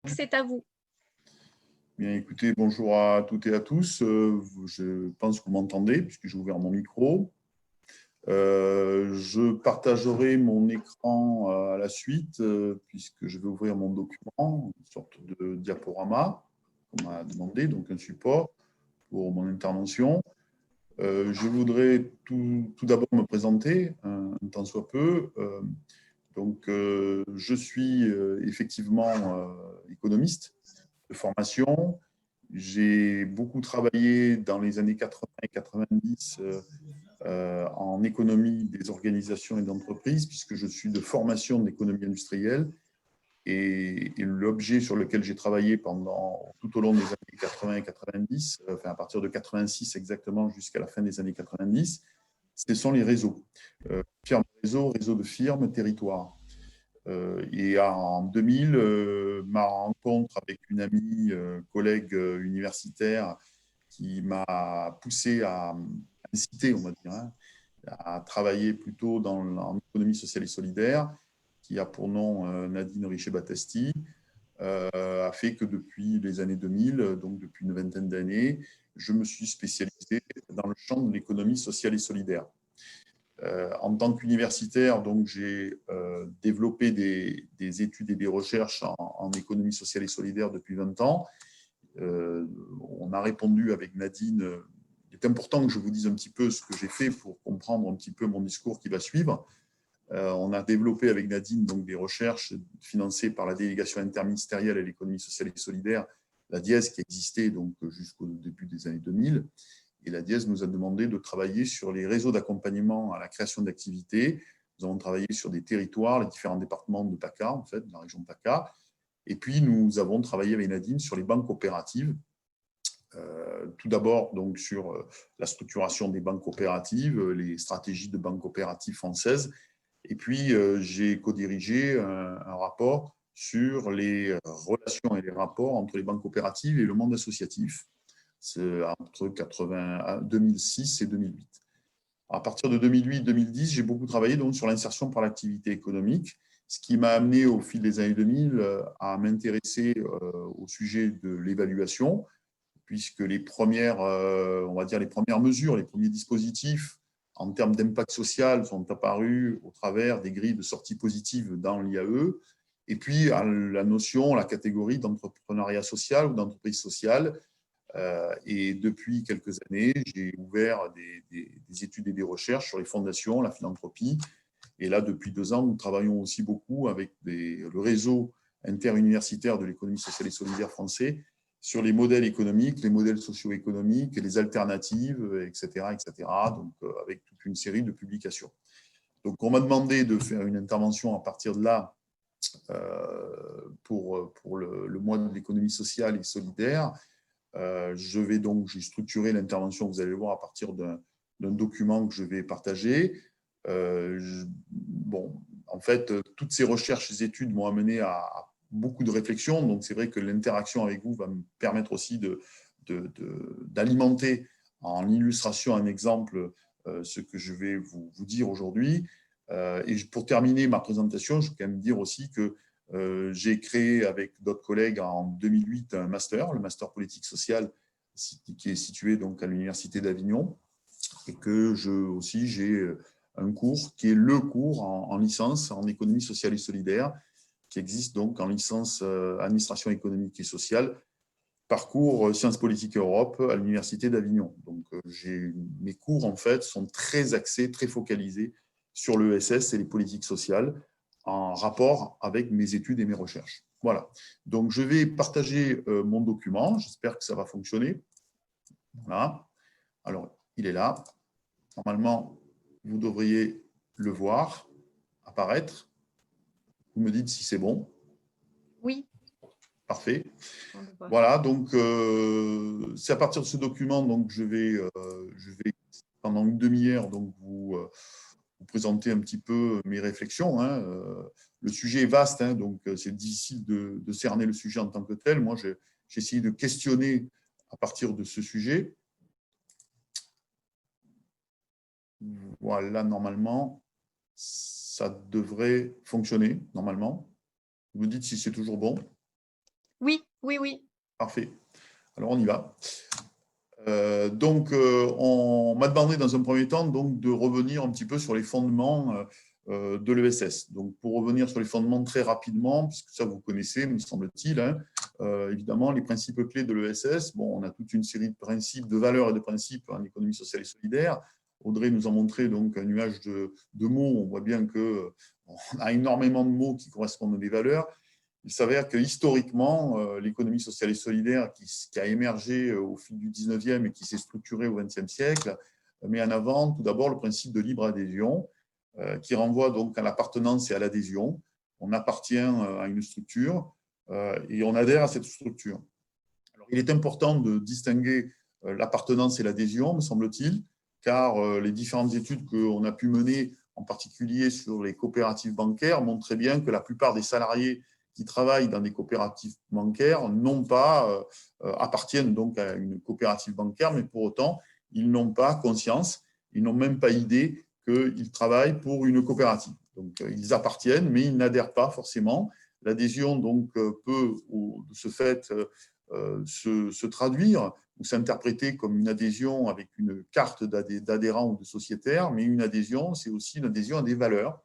c'est à vous. Bien, écoutez, bonjour à toutes et à tous. Je pense que vous m'entendez puisque j'ai ouvert mon micro. Je partagerai mon écran à la suite puisque je vais ouvrir mon document, une sorte de diaporama qu'on m'a demandé, donc un support pour mon intervention. Je voudrais tout d'abord me présenter, un tant soit peu. Je suis effectivement économiste de formation. J'ai beaucoup travaillé dans les années 80 et 90 en économie des organisations et d'entreprises, puisque je suis de formation d'économie industrielle. Et l'objet sur lequel j'ai travaillé tout au long des années 80 et 90, enfin à partir de 86 exactement jusqu'à la fin des années 90, ce sont les réseaux. Firme réseau, réseau de firmes, territoire. Et en 2000, ma rencontre avec une amie, collègue universitaire, qui m'a poussé à inciter, on va dire, hein, à travailler plutôt en économie sociale et solidaire, qui a pour nom Nadine Richer-Battesti, a fait que depuis les années 2000, donc depuis une vingtaine d'années, je me suis spécialisé dans le champ de l'économie sociale et solidaire. En tant qu'universitaire, j'ai développé des études et des recherches en économie sociale et solidaire depuis 20 ans. On a répondu avec Nadine. Il est important que je vous dise un petit peu ce que j'ai fait pour comprendre un petit peu mon discours qui va suivre. On a développé avec Nadine des recherches financées par la délégation interministérielle à l'économie sociale et solidaire, la DIES, qui existait jusqu'au début des années 2000. Et la DIES nous a demandé de travailler sur les réseaux d'accompagnement à la création d'activités. Nous avons travaillé sur des territoires, les différents départements de PACA, en fait, de la région PACA. Et puis, nous avons travaillé avec Nadine sur les banques coopératives. Tout d'abord, sur la structuration des banques coopératives, les stratégies de banques coopératives françaises. Et puis, j'ai co-dirigé un rapport sur les relations et les rapports entre les banques coopératives et le monde associatif. C'est entre 2006 et 2008. À partir de 2008-2010, j'ai beaucoup travaillé sur l'insertion par l'activité économique, ce qui m'a amené au fil des années 2000 à m'intéresser au sujet de l'évaluation, puisque les premières, on va dire les premières mesures, les premiers dispositifs en termes d'impact social sont apparus au travers des grilles de sortie positive dans l'IAE, et puis la notion, la catégorie d'entrepreneuriat social ou d'entreprise sociale. Et depuis quelques années, j'ai ouvert des études et des recherches sur les fondations, la philanthropie. Et là, depuis 2 ans, nous travaillons aussi beaucoup avec le réseau interuniversitaire de l'économie sociale et solidaire français sur les modèles économiques, les modèles socio-économiques, les alternatives, etc., avec toute une série de publications. Donc, on m'a demandé de faire une intervention à partir de là pour le mois de l'économie sociale et solidaire. J'ai structuré l'intervention, vous allez le voir, à partir d'un document que je vais partager. En fait, toutes ces recherches, ces études m'ont amené à beaucoup de réflexions. Donc, c'est vrai que l'interaction avec vous va me permettre aussi d'alimenter en illustration, un exemple, ce que je vais vous dire aujourd'hui. Et pour terminer ma présentation, je peux quand même dire aussi que j'ai créé avec d'autres collègues en 2008 un master, le master politique sociale, qui est situé à l'Université d'Avignon, et que j'ai un cours qui est le cours en licence en économie sociale et solidaire, qui existe en licence administration économique et sociale, parcours Sciences politiques et Europe à l'Université d'Avignon. Donc, mes cours, en fait, sont très axés, très focalisés sur l'ESS et les politiques sociales, en rapport avec mes études et mes recherches. Voilà. Donc, je vais partager mon document. J'espère que ça va fonctionner. Voilà. Alors, il est là. Normalement, vous devriez le voir apparaître. Vous me dites si c'est bon. Oui. Parfait. Voilà, donc c'est à partir de ce document, je vais pendant une demi-heure vous présenter un petit peu mes réflexions. Hein. Le sujet est vaste, hein, donc c'est difficile de cerner le sujet en tant que tel. Moi, j'ai essayé de questionner à partir de ce sujet. Voilà, normalement, ça devrait fonctionner, normalement. Vous me dites si c'est toujours bon. Oui, oui, oui. Parfait. Alors, on y va. On m'a demandé dans un premier temps donc, de revenir un petit peu sur les fondements de l'ESS. Donc, pour revenir sur les fondements très rapidement, puisque ça vous connaissez, me semble-t-il, hein, évidemment, les principes clés de l'ESS, bon, on a toute une série de principes, de valeurs et de principes en économie sociale et solidaire. Audrey nous a montré donc, un nuage de mots. On voit bien qu'on a énormément de mots qui correspondent à des valeurs. Il s'avère que historiquement, l'économie sociale et solidaire qui a émergé au fil du 19e et qui s'est structurée au 20e siècle met en avant tout d'abord le principe de libre adhésion qui renvoie donc à l'appartenance et à l'adhésion. On appartient à une structure et on adhère à cette structure. Alors, il est important de distinguer l'appartenance et l'adhésion, me semble-t-il, car les différentes études qu'on a pu mener, en particulier sur les coopératives bancaires, montrent très bien que la plupart des salariés qui travaillent dans des coopératives bancaires appartiennent donc à une coopérative bancaire, mais pour autant, ils n'ont pas conscience, ils n'ont même pas idée qu'ils travaillent pour une coopérative. Donc, ils appartiennent, mais ils n'adhèrent pas forcément. L'adhésion donc peut, de ce fait, se traduire ou s'interpréter comme une adhésion avec une carte d'adhérent ou de sociétaire, mais une adhésion, c'est aussi une adhésion à des valeurs.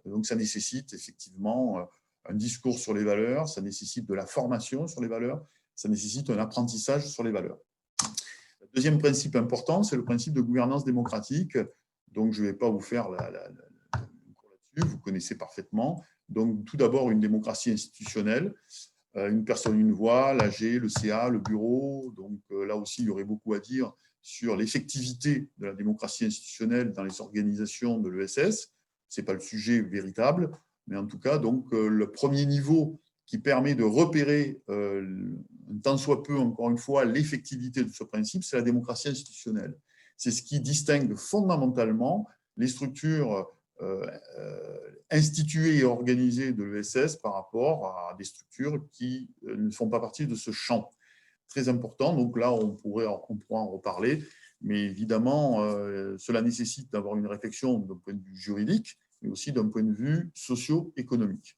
Donc, ça nécessite effectivement un discours sur les valeurs, ça nécessite de la formation sur les valeurs, ça nécessite un apprentissage sur les valeurs. Le deuxième principe important, c'est le principe de gouvernance démocratique. Donc, je ne vais pas vous faire le cours là-dessus, vous connaissez parfaitement. Donc, tout d'abord, une démocratie institutionnelle. Une personne, une voix, l'AG, le CA, le bureau. Donc là aussi, il y aurait beaucoup à dire sur l'effectivité de la démocratie institutionnelle dans les organisations de l'ESS. Ce n'est pas le sujet véritable, mais en tout cas, donc, le premier niveau qui permet de repérer, un tant soit peu, encore une fois, l'effectivité de ce principe, c'est la démocratie institutionnelle. C'est ce qui distingue fondamentalement les structures instituées et organisées de l'ESS par rapport à des structures qui ne font pas partie de ce champ. Très important, donc là, on pourra en reparler, mais évidemment, cela nécessite d'avoir une réflexion d'un point de vue juridique, mais aussi d'un point de vue socio-économique.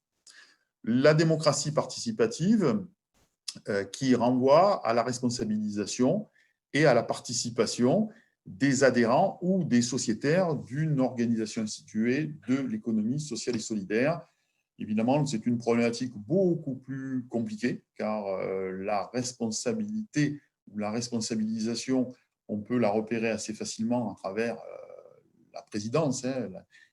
La démocratie participative, qui renvoie à la responsabilisation et à la participation des adhérents ou des sociétaires d'une organisation instituée de l'économie sociale et solidaire. Évidemment, c'est une problématique beaucoup plus compliquée, car la responsabilité ou la responsabilisation, on peut la repérer assez facilement à travers la présidence,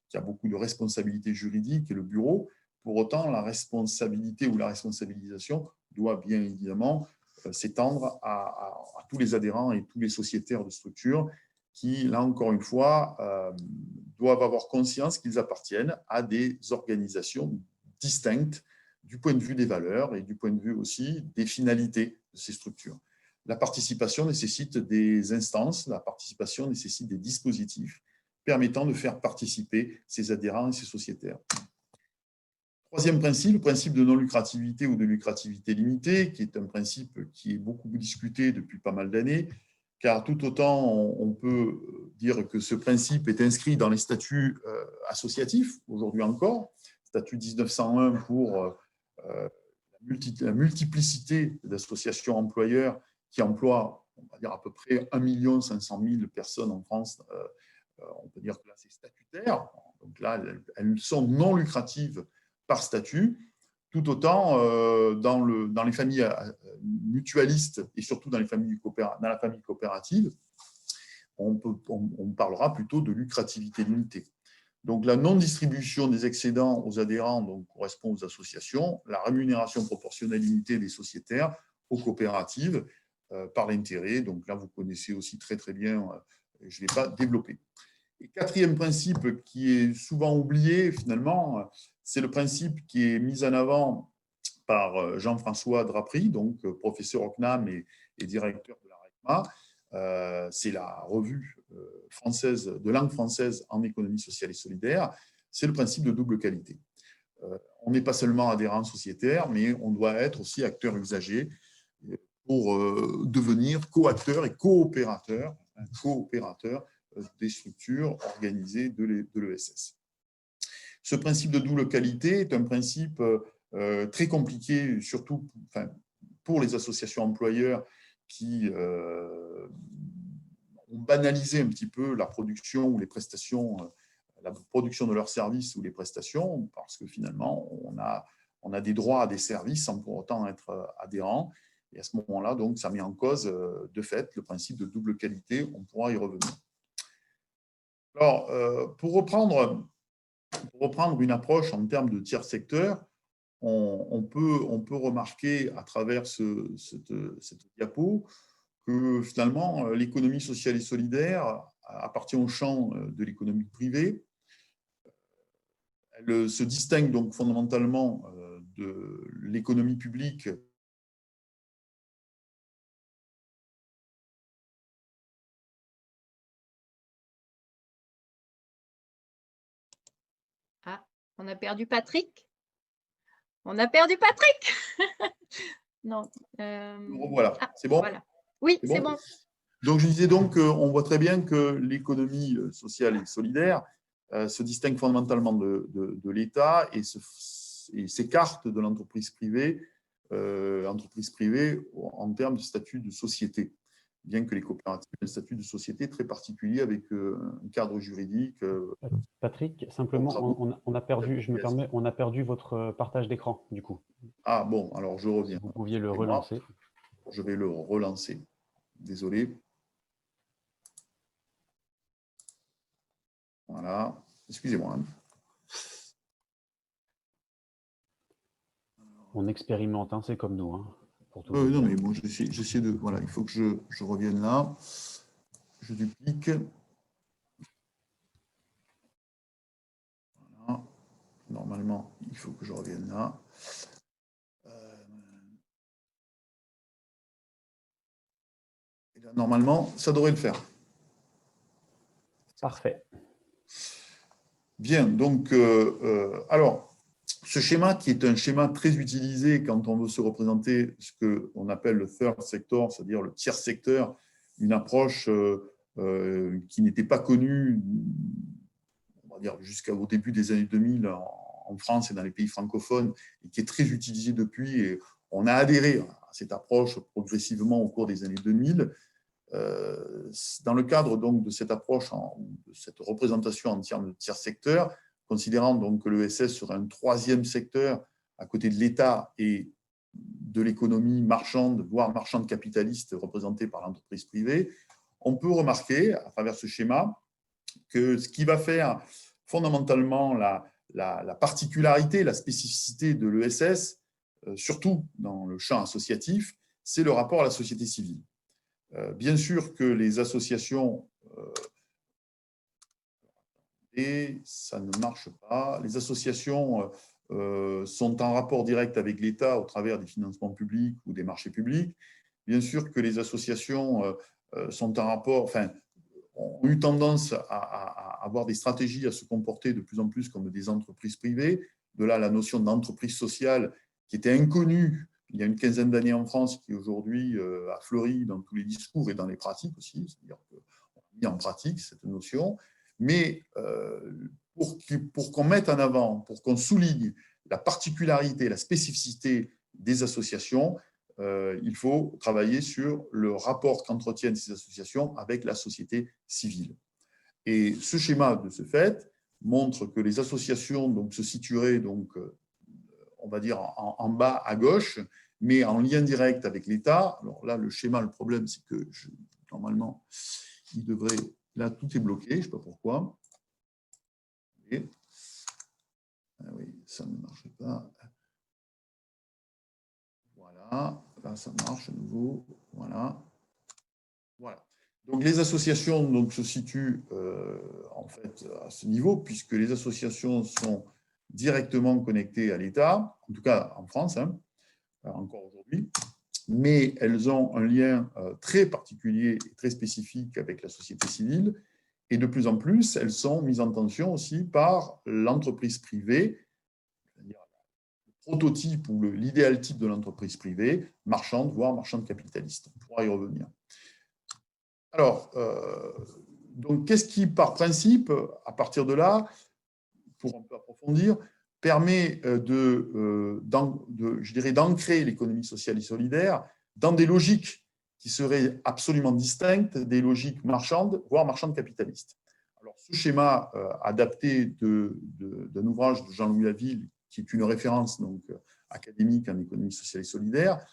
qui a beaucoup de responsabilités juridiques, et le bureau. Pour autant, la responsabilité ou la responsabilisation doit bien évidemment s'étendre à tous les adhérents et tous les sociétaires de structures qui, là encore une fois, doivent avoir conscience qu'ils appartiennent à des organisations distinctes du point de vue des valeurs et du point de vue aussi des finalités de ces structures. La participation nécessite des instances, la participation nécessite des dispositifs permettant de faire participer ces adhérents et ces sociétaires. Troisième principe, le principe de non-lucrativité ou de lucrativité limitée, qui est un principe qui est beaucoup discuté depuis pas mal d'années, car tout autant on peut dire que ce principe est inscrit dans les statuts associatifs, aujourd'hui encore, statut 1901 pour la multiplicité d'associations employeurs qui emploient, on va dire, à peu près 1 500 000 personnes en France. On peut dire que là, c'est statutaire. Donc là, elles sont non lucratives par statut, tout autant dans les familles mutualistes et surtout dans la famille coopérative, on parlera plutôt de lucrativité limitée. Donc, la non-distribution des excédents aux adhérents donc, correspond aux associations, la rémunération proportionnelle limitée des sociétaires aux coopératives par l'intérêt. Donc là, vous connaissez aussi très très bien, je ne vais pas développer. Et quatrième principe qui est souvent oublié finalement, c'est le principe qui est mis en avant par Jean-François Drapry, donc professeur au CNAM et directeur de la RECMA. C'est la revue française de langue française en économie sociale et solidaire. C'est le principe de double qualité. On n'est pas seulement adhérent sociétaire, mais on doit être aussi acteur usager pour devenir co-acteur et coopérateur des structures organisées de l'ESS. Ce principe de double qualité est un principe très compliqué, surtout pour les associations employeurs qui ont banalisé un petit peu la production ou les prestations, la production de leurs services ou les prestations, parce que finalement, on a des droits à des services sans pour autant être adhérent. Et à ce moment-là, donc, ça met en cause, de fait, le principe de double qualité. On pourra y revenir. Alors, pour reprendre une approche en termes de tiers secteur, on peut remarquer à travers cette diapo que finalement, l'économie sociale et solidaire appartient au champ de l'économie privée. Elle se distingue donc fondamentalement de l'économie publique. Ah, on a perdu Patrick. On a perdu Patrick. Non. Voilà, c'est bon. Voilà. Oui, c'est bon. Donc, je disais donc qu'on voit très bien que l'économie sociale et solidaire se distingue fondamentalement de l'État et s'écarte de l'entreprise privée en termes de statut de société, bien que les coopératives aient un statut de société très particulier avec un cadre juridique. Patrick, simplement, on a perdu, je me permets, on a perdu votre partage d'écran, du coup. Ah bon, alors je reviens. Vous pouviez le relancer. Je vais le relancer. Désolé. Voilà. Excusez-moi. On expérimente, hein, c'est comme nous. Hein, pour tout non, mais bon, j'essaie de... Voilà, il faut que je revienne là. Je duplique. Voilà. Normalement, il faut que je revienne là. Et là, normalement, ça devrait le faire. Parfait. Bien, donc, alors, ce schéma qui est un schéma très utilisé quand on veut se représenter ce qu'on appelle le third sector, c'est-à-dire le tiers secteur, une approche qui n'était pas connue, on va dire, jusqu'au début des années 2000 en France et dans les pays francophones, et qui est très utilisée depuis. Et on a adhéré à cette approche progressivement au cours des années 2000. Dans le cadre donc de cette approche, de cette représentation en termes de tiers secteur, considérant donc que l'ESS serait un troisième secteur à côté de l'État et de l'économie marchande, voire marchande capitaliste représentée par l'entreprise privée, on peut remarquer à travers ce schéma que ce qui va faire fondamentalement la particularité, la spécificité de l'ESS, surtout dans le champ associatif, c'est le rapport à la société civile. Bien sûr que les associations, et ça ne marche pas, les associations sont en rapport direct avec l'État au travers des financements publics ou des marchés publics. Bien sûr que les associations sont en rapport, enfin, ont eu tendance à avoir des stratégies, à se comporter de plus en plus comme des entreprises privées. De là, la notion d'entreprise sociale qui était inconnue il y a une quinzaine d'années en France, qui aujourd'hui a fleuri dans tous les discours et dans les pratiques aussi, c'est-à-dire qu'on a mis en pratique cette notion, mais pour qu'on mette en avant, pour qu'on souligne la particularité, la spécificité des associations, il faut travailler sur le rapport qu'entretiennent ces associations avec la société civile. Et ce schéma, de ce fait, montre que les associations donc, se situeraient donc, on va dire, en bas à gauche, mais en lien direct avec l'État. Alors là, le schéma, le problème, c'est que normalement, il devrait... Là, tout est bloqué, je ne sais pas pourquoi. Et, ah oui, ça ne marche pas. Voilà, là, ça marche à nouveau. Voilà. Voilà. Donc, les associations donc, se situent en fait à ce niveau, puisque les associations sont directement connectées à l'État, en tout cas en France, hein, encore aujourd'hui, mais elles ont un lien très particulier et très spécifique avec la société civile, et de plus en plus, elles sont mises en tension aussi par l'entreprise privée, c'est-à-dire le prototype ou l'idéal type de l'entreprise privée, marchande, voire marchande capitaliste. On pourra y revenir. Alors, donc, qu'est-ce qui, par principe, à partir de là, pour un peu approfondir, permet je dirais, d'ancrer l'économie sociale et solidaire dans des logiques qui seraient absolument distinctes des logiques marchandes, voire marchandes capitalistes. Alors, ce schéma adapté d'un ouvrage de Jean-Louis Laville, qui est une référence donc, académique en économie sociale et solidaire,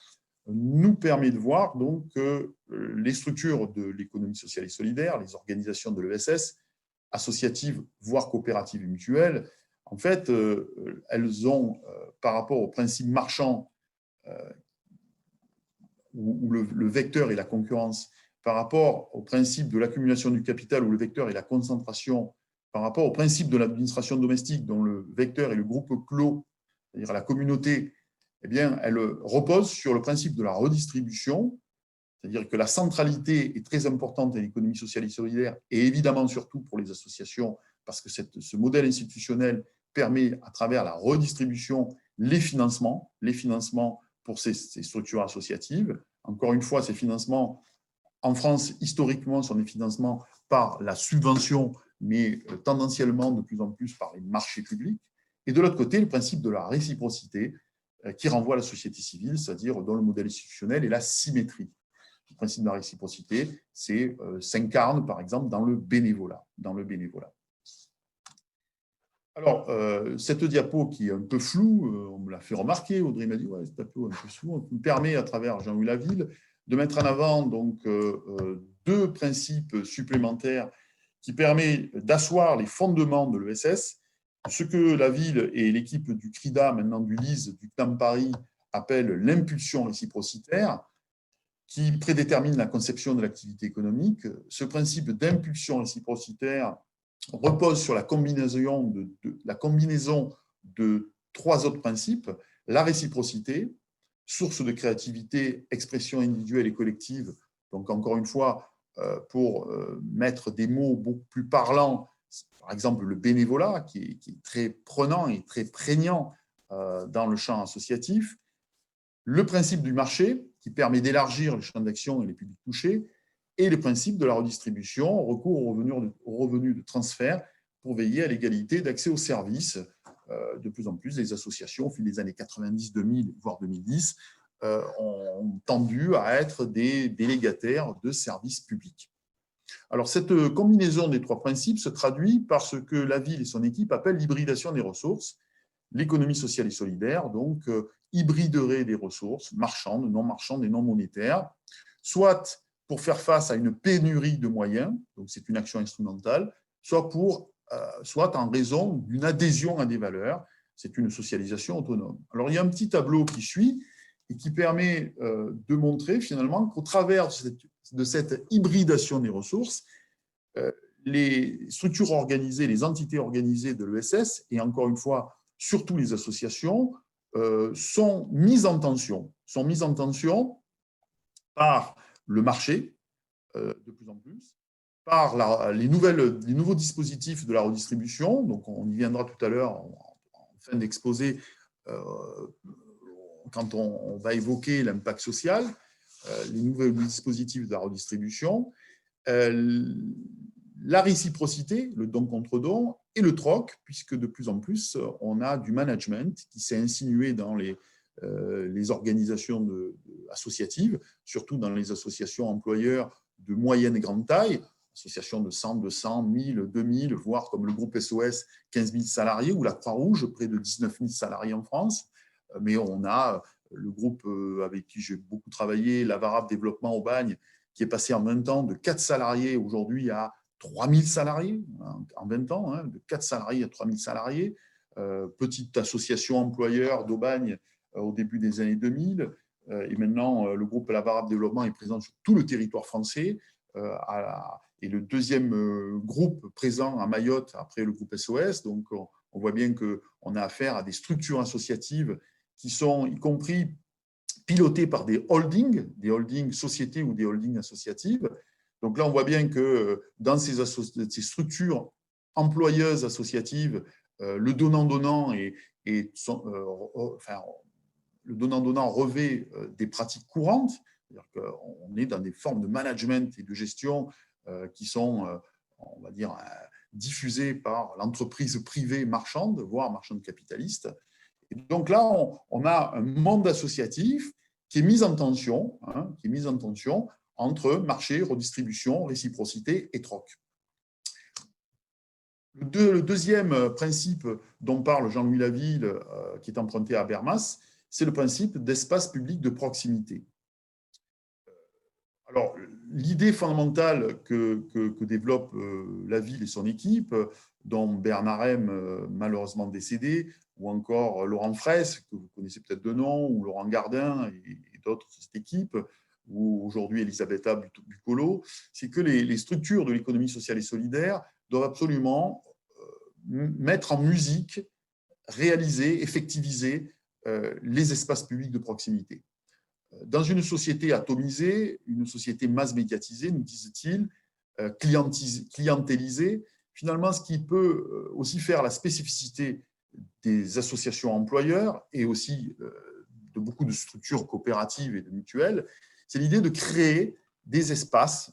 nous permet de voir donc, que les structures de l'économie sociale et solidaire, les organisations de l'ESS, associatives, voire coopératives et mutuelles, en fait, elles ont, par rapport au principe marchand, où le vecteur est la concurrence, par rapport au principe de l'accumulation du capital, où le vecteur est la concentration, par rapport au principe de l'administration domestique, dont le vecteur est le groupe clos, c'est-à-dire la communauté, eh bien, elle repose sur le principe de la redistribution, c'est-à-dire que la centralité est très importante dans l'économie sociale et solidaire, et évidemment surtout pour les associations, parce que ce modèle institutionnel permet, à travers la redistribution, les financements pour ces structures associatives. Encore une fois, ces financements, en France, historiquement, sont des financements par la subvention, mais tendanciellement de plus en plus par les marchés publics. Et de l'autre côté, le principe de la réciprocité, qui renvoie à la société civile, c'est-à-dire dans le modèle institutionnel et la symétrie. Le principe de la réciprocité s'incarne, par exemple, dans le bénévolat. Alors, cette diapo qui est un peu floue, on me l'a fait remarquer, Audrey m'a dit ouais, cette diapo est un peu floue, me permet, à travers Jean-Louis Laville, de mettre en avant donc, deux principes supplémentaires qui permettent d'asseoir les fondements de l'ESS, ce que Laville et l'équipe du CRIDA, maintenant du LIS, du CNAM Paris, appellent l'impulsion réciprocitaire, qui prédétermine la conception de l'activité économique. Ce principe d'impulsion réciprocitaire repose sur la combinaison de trois autres principes: la réciprocité, source de créativité, expression individuelle et collective. Donc, encore une fois, pour mettre des mots beaucoup plus parlants, par exemple le bénévolat, qui est très prenant et très prégnant dans le champ associatif. Le principe du marché, qui permet d'élargir le champ d'action et les publics touchés, et le principe de la redistribution, recours aux revenus de transfert pour veiller à l'égalité d'accès aux services. De plus en plus, les associations, au fil des années 90, 2000, voire 2010, ont tendu à être des délégataires de services publics. Alors, cette combinaison des trois principes se traduit par ce que Laville et son équipe appellent l'hybridation des ressources. L'économie sociale et solidaire, donc, hybriderait des ressources marchandes, non marchandes et non monétaires, soit pour faire face à une pénurie de moyens, donc c'est une action instrumentale, soit en raison d'une adhésion à des valeurs, c'est une socialisation autonome. Alors, il y a un petit tableau qui suit et qui permet de montrer finalement qu'au travers de cette hybridation des ressources, les structures organisées, les entités organisées de l'ESS, et encore une fois, surtout les associations, sont mises en tension par le marché, de plus en plus, par les nouveaux dispositifs de la redistribution. Donc, on y viendra tout à l'heure en fin d'exposé, quand on va évoquer l'impact social, les nouveaux dispositifs de la redistribution, la réciprocité, le don contre don, et le troc, puisque de plus en plus, on a du management qui s'est insinué dans les organisations associatives, surtout dans les associations employeurs de moyenne et grande taille, associations de 100, 200, 1000, 2000, voire comme le groupe SOS, 15 000 salariés, ou la Croix-Rouge, près de 19 000 salariés en France. Mais on a le groupe avec qui j'ai beaucoup travaillé, l'Avarab Développement au Bagne, qui est passé en 20 ans de 4 salariés aujourd'hui à 3 000 salariés, en 20 ans, hein, de 4 salariés à 3 000 salariés. Petite association employeur d'Aubagne au début des années 2000. Et maintenant, le groupe L'Avarab Développement est présent sur tout le territoire français. Et le deuxième groupe présent à Mayotte après le groupe SOS. Donc, on voit bien qu'on a affaire à des structures associatives qui sont, y compris, pilotées par des holdings sociétés ou des holdings associatives. Donc là, on voit bien que dans ces structures employeuses associatives, le donnant-donnant le donnant-donnant revêt des pratiques courantes, c'est-à-dire qu'on est dans des formes de management et de gestion qui sont, on va dire, diffusée par l'entreprise privée marchande, voire marchande capitaliste. Et donc là, on a un monde associatif qui est mis en tension, entre marché, redistribution, réciprocité et troc. Le deuxième principe dont parle Jean-Louis Laville, qui est emprunté à Habermas, c'est le principe d'espace public de proximité. Alors, l'idée fondamentale que développe Laville et son équipe, dont Bernard M, malheureusement décédé, ou encore Laurent Fraisse, que vous connaissez peut-être de nom, ou Laurent Gardin et d'autres de cette équipe, ou aujourd'hui Elisabetta Bucolo, c'est que les structures de l'économie sociale et solidaire doivent absolument mettre en musique, réaliser, effectiviser les espaces publics de proximité. Dans une société atomisée, une société masse médiatisée, nous disent-ils, clientélisée, finalement, ce qui peut aussi faire la spécificité des associations employeurs et aussi de beaucoup de structures coopératives et de mutuelles, c'est l'idée de créer des espaces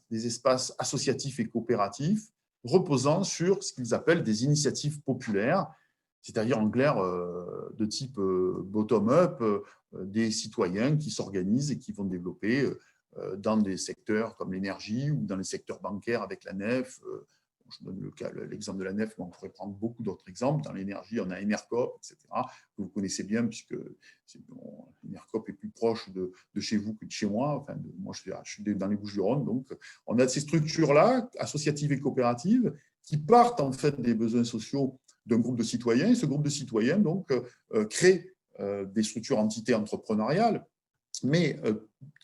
associatifs et coopératifs reposant sur ce qu'ils appellent des initiatives populaires, c'est-à-dire en clair de type bottom-up, des citoyens qui s'organisent et qui vont développer dans des secteurs comme l'énergie ou dans les secteurs bancaires avec la NEF. Je donne l'exemple de la NEF, mais on pourrait prendre beaucoup d'autres exemples. Dans l'énergie, on a Enercop, etc., que vous connaissez bien, puisque Enercop est plus proche de chez vous que de chez moi. Enfin, moi, je suis dans les Bouches-du-Rhône. Donc, on a ces structures-là, associatives et coopératives, qui partent en fait des besoins sociaux d'un groupe de citoyens. Et ce groupe de citoyens donc, crée des structures entités entrepreneuriales, mais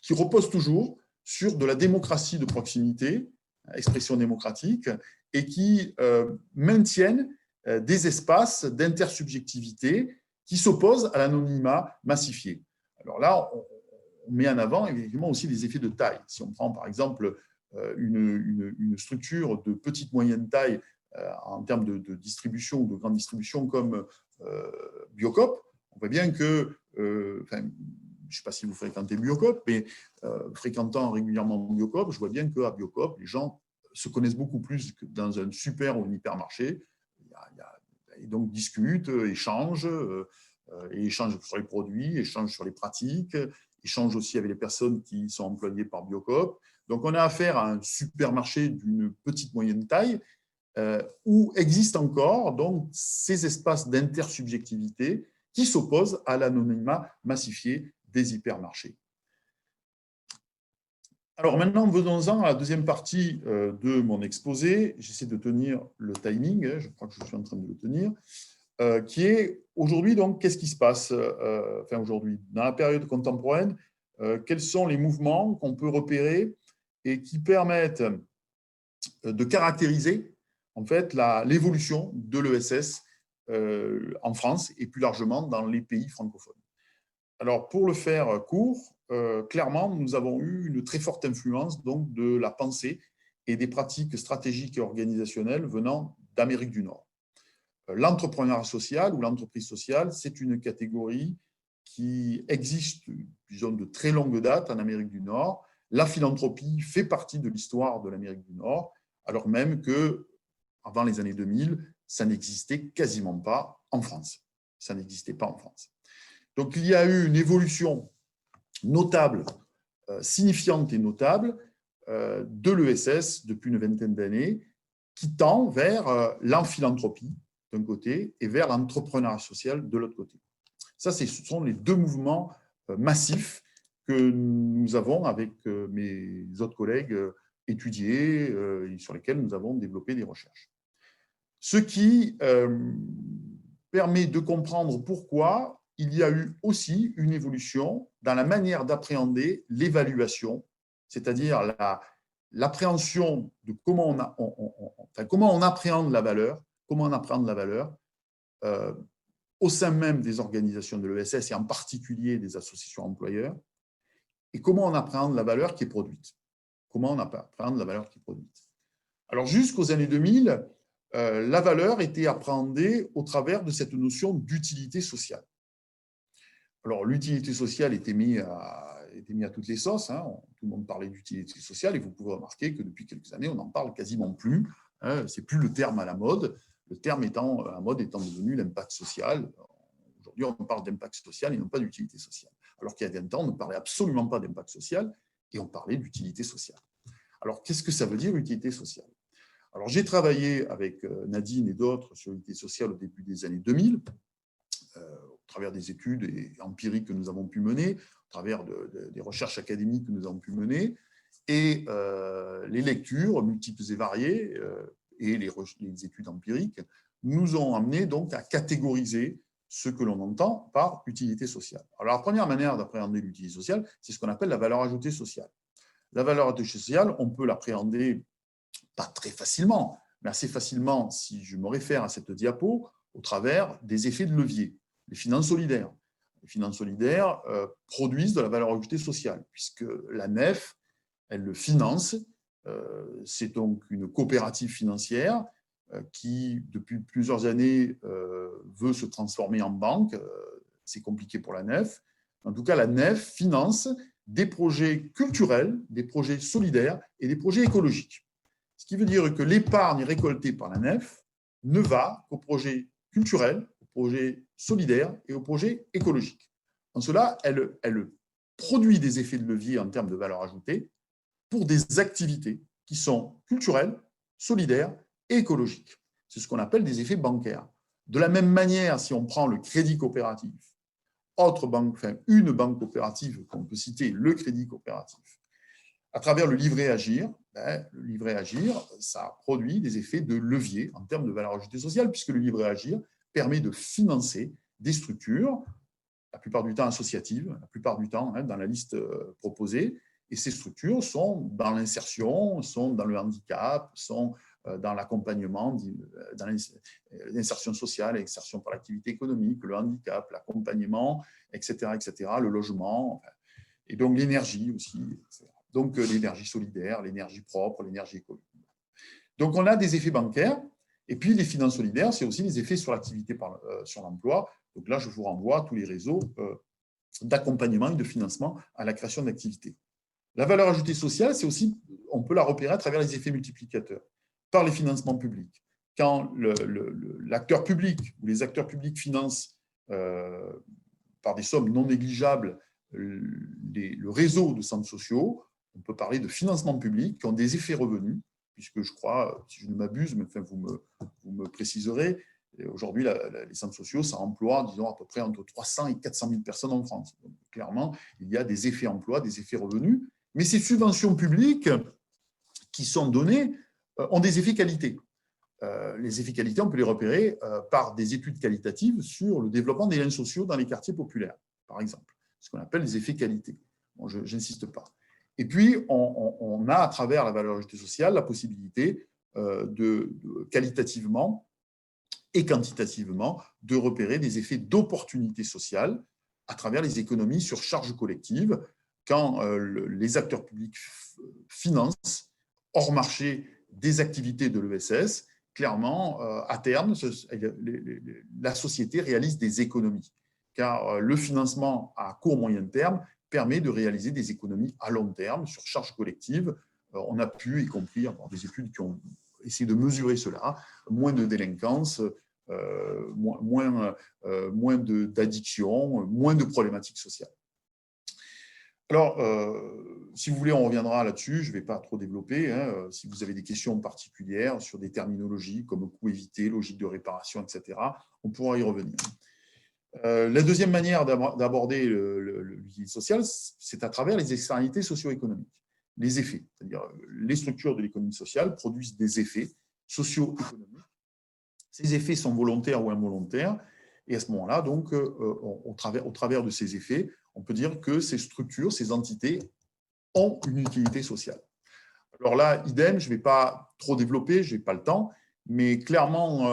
qui reposent toujours sur de la démocratie de proximité, expression démocratique, et qui maintiennent des espaces d'intersubjectivité qui s'opposent à l'anonymat massifié. Alors là, on met en avant évidemment aussi les effets de taille. Si on prend par exemple une structure de petite moyenne taille en termes de distribution ou de grande distribution comme Biocop, on voit bien que, je ne sais pas si vous fréquentez Biocop, mais fréquentant régulièrement Biocop, je vois bien qu'à Biocop, les gens se connaissent beaucoup plus que dans un super ou un hypermarché. Et donc discutent, échangent, et échangent sur les produits, échangent sur les pratiques, échangent aussi avec les personnes qui sont employées par Biocop. Donc on a affaire à un supermarché d'une petite moyenne taille où existent encore donc, ces espaces d'intersubjectivité qui s'opposent à l'anonymat massifié des hypermarchés. Alors maintenant, venons-en à la deuxième partie de mon exposé. J'essaie de tenir le timing, je crois que je suis en train de le tenir, qui est aujourd'hui, donc, qu'est-ce qui se passe aujourd'hui, dans la période contemporaine, quels sont les mouvements qu'on peut repérer et qui permettent de caractériser en fait, l'évolution de l'ESS en France et plus largement dans les pays francophones. Alors, pour le faire court, clairement, nous avons eu une très forte influence donc, de la pensée et des pratiques stratégiques et organisationnelles venant d'Amérique du Nord. L'entrepreneuriat social ou l'entreprise sociale, c'est une catégorie qui existe, disons, de très longue date en Amérique du Nord. La philanthropie fait partie de l'histoire de l'Amérique du Nord, alors même que avant les années 2000, ça n'existait quasiment pas en France. Ça n'existait pas en France. Donc, il y a eu une évolution notable, signifiante et notable de l'ESS depuis une vingtaine d'années qui tend vers l'enphilanthropie d'un côté et vers l'entrepreneuriat social de l'autre côté. Ça, ce sont les deux mouvements massifs que nous avons avec mes autres collègues étudiés et sur lesquels nous avons développé des recherches. Ce qui permet de comprendre pourquoi il y a eu aussi une évolution dans la manière d'appréhender l'évaluation, c'est-à-dire l'appréhension de comment on appréhende la valeur, au sein même des organisations de l'ESS et en particulier des associations employeurs, et comment on appréhende la valeur qui est produite. Alors, jusqu'aux années 2000, la valeur était appréhendée au travers de cette notion d'utilité sociale. Alors, l'utilité sociale était mise à toutes les sauces. Tout le monde parlait d'utilité sociale et vous pouvez remarquer que depuis quelques années, on n'en parle quasiment plus. Hein, ce n'est plus le terme à la mode. Le terme à la mode étant devenu l'impact social. Aujourd'hui, on parle d'impact social et non pas d'utilité sociale. Alors qu'il y a 20 ans, on ne parlait absolument pas d'impact social et on parlait d'utilité sociale. Alors, qu'est-ce que ça veut dire, utilité sociale? Alors, j'ai travaillé avec Nadine et d'autres sur l'utilité sociale au début des années 2000, au travers des études empiriques que nous avons pu mener, au travers des recherches académiques que nous avons pu mener, et les lectures multiples et variées et les études empiriques nous ont amené donc à catégoriser ce que l'on entend par utilité sociale. Alors, la première manière d'appréhender l'utilité sociale, c'est ce qu'on appelle la valeur ajoutée sociale. La valeur ajoutée sociale, on peut l'appréhender pas très facilement, mais assez facilement si je me réfère à cette diapo, au travers des effets de levier, les finances solidaires. Les finances solidaires produisent de la valeur ajoutée sociale, puisque la NEF, elle le finance. C'est donc une coopérative financière qui, depuis plusieurs années, veut se transformer en banque. C'est compliqué pour la NEF. En tout cas, la NEF finance des projets culturels, des projets solidaires et des projets écologiques. Ce qui veut dire que l'épargne récoltée par la NEF ne va qu'aux projets culturels, aux projets solidaires et aux projets écologiques. En cela, elle produit des effets de levier en termes de valeur ajoutée pour des activités qui sont culturelles, solidaires et écologiques. C'est ce qu'on appelle des effets bancaires. De la même manière, si on prend le crédit coopératif, une banque coopérative qu'on peut citer, le crédit coopératif, à travers le livret Agir, le livret Agir, ça produit des effets de levier en termes de valeur ajoutée sociale, puisque le livret Agir permet de financer des structures, la plupart du temps associatives, la plupart du temps dans la liste proposée, et ces structures sont dans l'insertion, sont dans le handicap, sont dans l'accompagnement, dans l'insertion sociale, l'insertion par l'activité économique, le handicap, l'accompagnement, etc., le logement, et donc l'énergie aussi, etc. Donc l'énergie solidaire, l'énergie propre, l'énergie écologique. Donc on a des effets bancaires, et puis les finances solidaires, c'est aussi les effets sur l'activité, sur l'emploi. Donc là, je vous renvoie à tous les réseaux d'accompagnement et de financement à la création d'activités. La valeur ajoutée sociale, c'est aussi, on peut la repérer à travers les effets multiplicateurs, par les financements publics. Quand l'acteur public ou les acteurs publics financent par des sommes non négligeables le réseau de centres sociaux, on peut parler de financements publics qui ont des effets revenus, puisque je crois, si je ne m'abuse, mais enfin vous me préciserez, aujourd'hui, les centres sociaux, ça emploie, disons, à peu près entre 300 et 400 000 personnes en France. Donc, clairement, il y a des effets emploi, des effets revenus, mais ces subventions publiques qui sont données ont des effets qualité. Les effets qualité, on peut les repérer par des études qualitatives sur le développement des liens sociaux dans les quartiers populaires, par exemple, ce qu'on appelle les effets qualité. Bon, je n'insiste pas. Et puis, on a, à travers la valeur ajoutée sociale, la possibilité qualitativement et quantitativement de repérer des effets d'opportunité sociale à travers les économies sur charge collective quand les acteurs publics financent hors marché des activités de l'ESS. Clairement, à terme, la société réalise des économies, car le financement à court moyen terme permet de réaliser des économies à long terme sur charge collective. On a pu, y compris, avoir des études qui ont essayé de mesurer cela, moins de délinquance, moins d'addiction, moins de problématiques sociales. Alors, si vous voulez, on reviendra là-dessus. Je ne vais pas trop développer. Si vous avez des questions particulières sur des terminologies comme coût évité, logique de réparation, etc., on pourra y revenir. La deuxième manière d'aborder l'utilité sociale, c'est à travers les externalités socio-économiques, les effets. C'est-à-dire, les structures de l'économie sociale produisent des effets socio-économiques. Ces effets sont volontaires ou involontaires. Et à ce moment-là, donc, au travers de ces effets, on peut dire que ces structures, ces entités ont une utilité sociale. Alors là, idem, je ne vais pas trop développer, je n'ai pas le temps, mais clairement,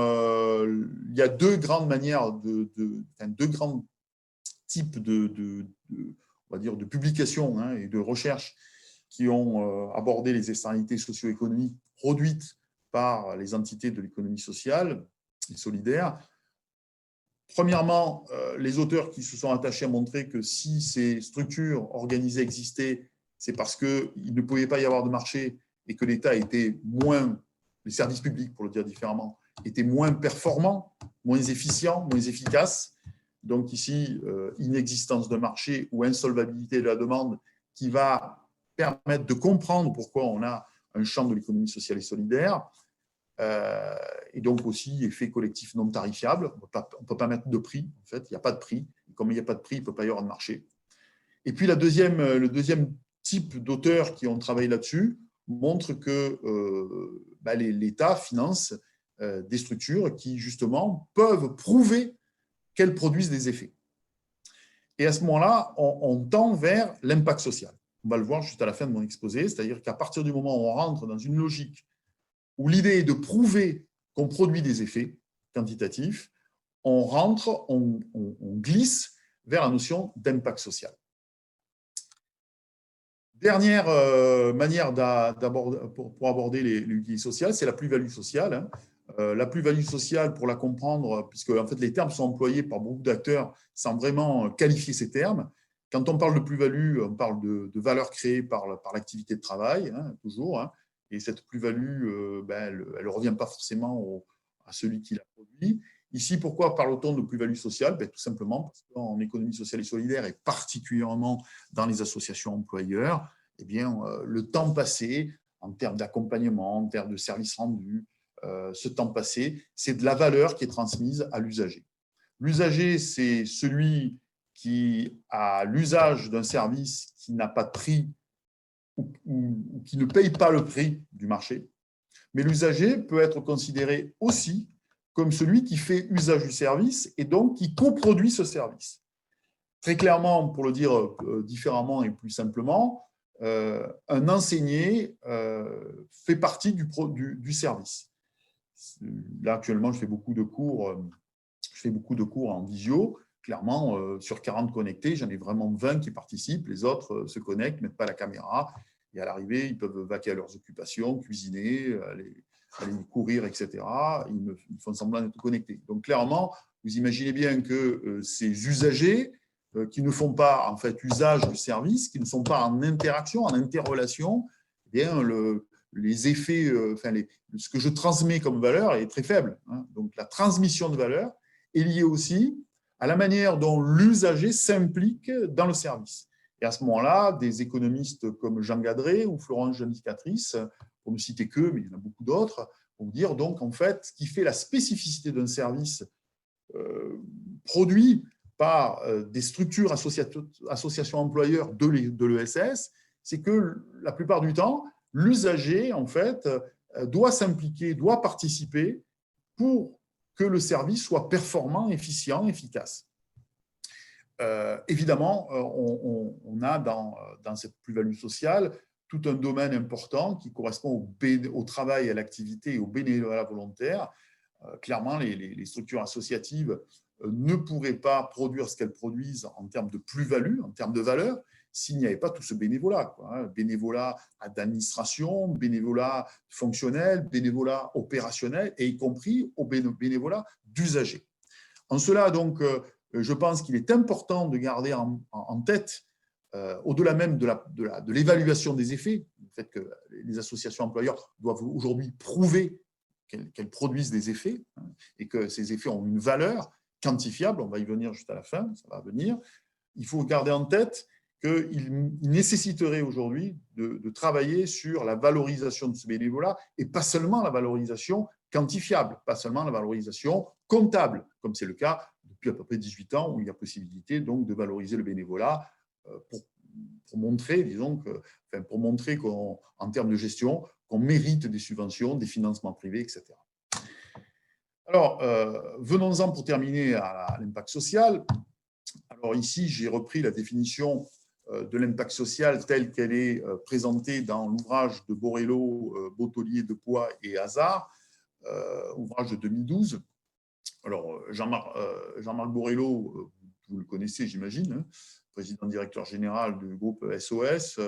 il y a deux grandes manières, deux grands types on va dire, de publications et de recherches qui ont abordé les externalités socio-économiques produites par les entités de l'économie sociale et solidaire. Premièrement, les auteurs qui se sont attachés à montrer que si ces structures organisées existaient, c'est parce qu'il ne pouvait pas y avoir de marché et que l'État était moins les services publics, pour le dire différemment, étaient moins performants, moins efficients, moins efficaces. Donc ici, inexistence de marché ou insolvabilité de la demande qui va permettre de comprendre pourquoi on a un champ de l'économie sociale et solidaire. Et donc aussi effet collectif non tarifiable. On ne peut pas mettre de prix, en fait, il n'y a pas de prix. Et comme il n'y a pas de prix, il ne peut pas y avoir de marché. Et puis le deuxième type d'auteurs qui ont travaillé là-dessus montre que l'État finance des structures qui, justement, peuvent prouver qu'elles produisent des effets. Et à ce moment-là, on tend vers l'impact social. On va le voir juste à la fin de mon exposé, c'est-à-dire qu'à partir du moment où on rentre dans une logique où l'idée est de prouver qu'on produit des effets quantitatifs, on rentre, on glisse vers la notion d'impact social. Dernière manière pour aborder l'utilité sociale, c'est la plus-value sociale. La plus-value sociale, pour la comprendre, puisque en fait, les termes sont employés par beaucoup d'acteurs sans vraiment qualifier ces termes. Quand on parle de plus-value, on parle de valeur créée par l'activité de travail, toujours. Et cette plus-value, elle ne revient pas forcément à celui qui la produit. Ici, pourquoi parle-t-on de plus-value sociale? Tout simplement parce qu'en économie sociale et solidaire, et particulièrement dans les associations employeurs, le temps passé, en termes d'accompagnement, en termes de services rendus, ce temps passé, c'est de la valeur qui est transmise à l'usager. L'usager, c'est celui qui a l'usage d'un service qui n'a pas de prix ou qui ne paye pas le prix du marché. Mais l'usager peut être considéré aussi comme celui qui fait usage du service et donc qui coproduit ce service. Très clairement, pour le dire différemment et plus simplement, un enseigné fait partie du service. Là, actuellement, je fais beaucoup de cours en visio. Clairement, sur 40 connectés, j'en ai vraiment 20 qui participent. Les autres se connectent, ne mettent pas la caméra. Et à l'arrivée, ils peuvent vaquer à leurs occupations, cuisiner, aller courir, etc. Ils font semblant d'être connectés. Donc, clairement, vous imaginez bien que ces usagers qui ne font pas en fait usage du service, qui ne sont pas en interaction, en interrelation, les effets, ce que je transmets comme valeur est très faible. Donc, la transmission de valeur est liée aussi à la manière dont l'usager s'implique dans le service. Et à ce moment-là, des économistes comme Jean Gadret ou Florence Janicatrice, pour ne citer qu'eux, mais il y en a beaucoup d'autres, vont dire donc en fait ce qui fait la spécificité d'un service produit par des structures associations employeurs de l'ESS, c'est que la plupart du temps, l'usager en fait doit s'impliquer, doit participer pour que le service soit performant, efficient, efficace. Évidemment, on a dans cette plus-value sociale tout un domaine important qui correspond au travail, à l'activité et au bénévolat volontaire. Clairement, les structures associatives ne pourraient pas produire ce qu'elles produisent en termes de plus-value, en termes de valeur, s'il n'y avait pas tout ce bénévolat. Bénévolat d'administration, bénévolat fonctionnel, bénévolat opérationnel, et y compris au bénévolat d'usagers. En cela, donc, je pense qu'il est important de garder en tête, au-delà même de l'évaluation des effets, le fait que les associations employeurs doivent aujourd'hui prouver qu'elles produisent des effets et que ces effets ont une valeur quantifiable, on va y venir juste à la fin, ça va venir. Il faut garder en tête qu'il nécessiterait aujourd'hui de travailler sur la valorisation de ce bénévolat et pas seulement la valorisation quantifiable, pas seulement la valorisation comptable, comme c'est le cas depuis à peu près 18 ans où il y a possibilité donc de valoriser le bénévolat pour montrer, pour montrer qu'en termes de gestion, qu'on mérite des subventions, des financements privés, etc. Alors, venons-en pour terminer à l'impact social. Alors ici, j'ai repris la définition de l'impact social telle qu'elle est présentée dans l'ouvrage de Borello, Bottolier, Depoix et Hazard, ouvrage de 2012. Alors, Jean-Marc Borello, vous le connaissez, j'imagine, président directeur général du groupe SOS,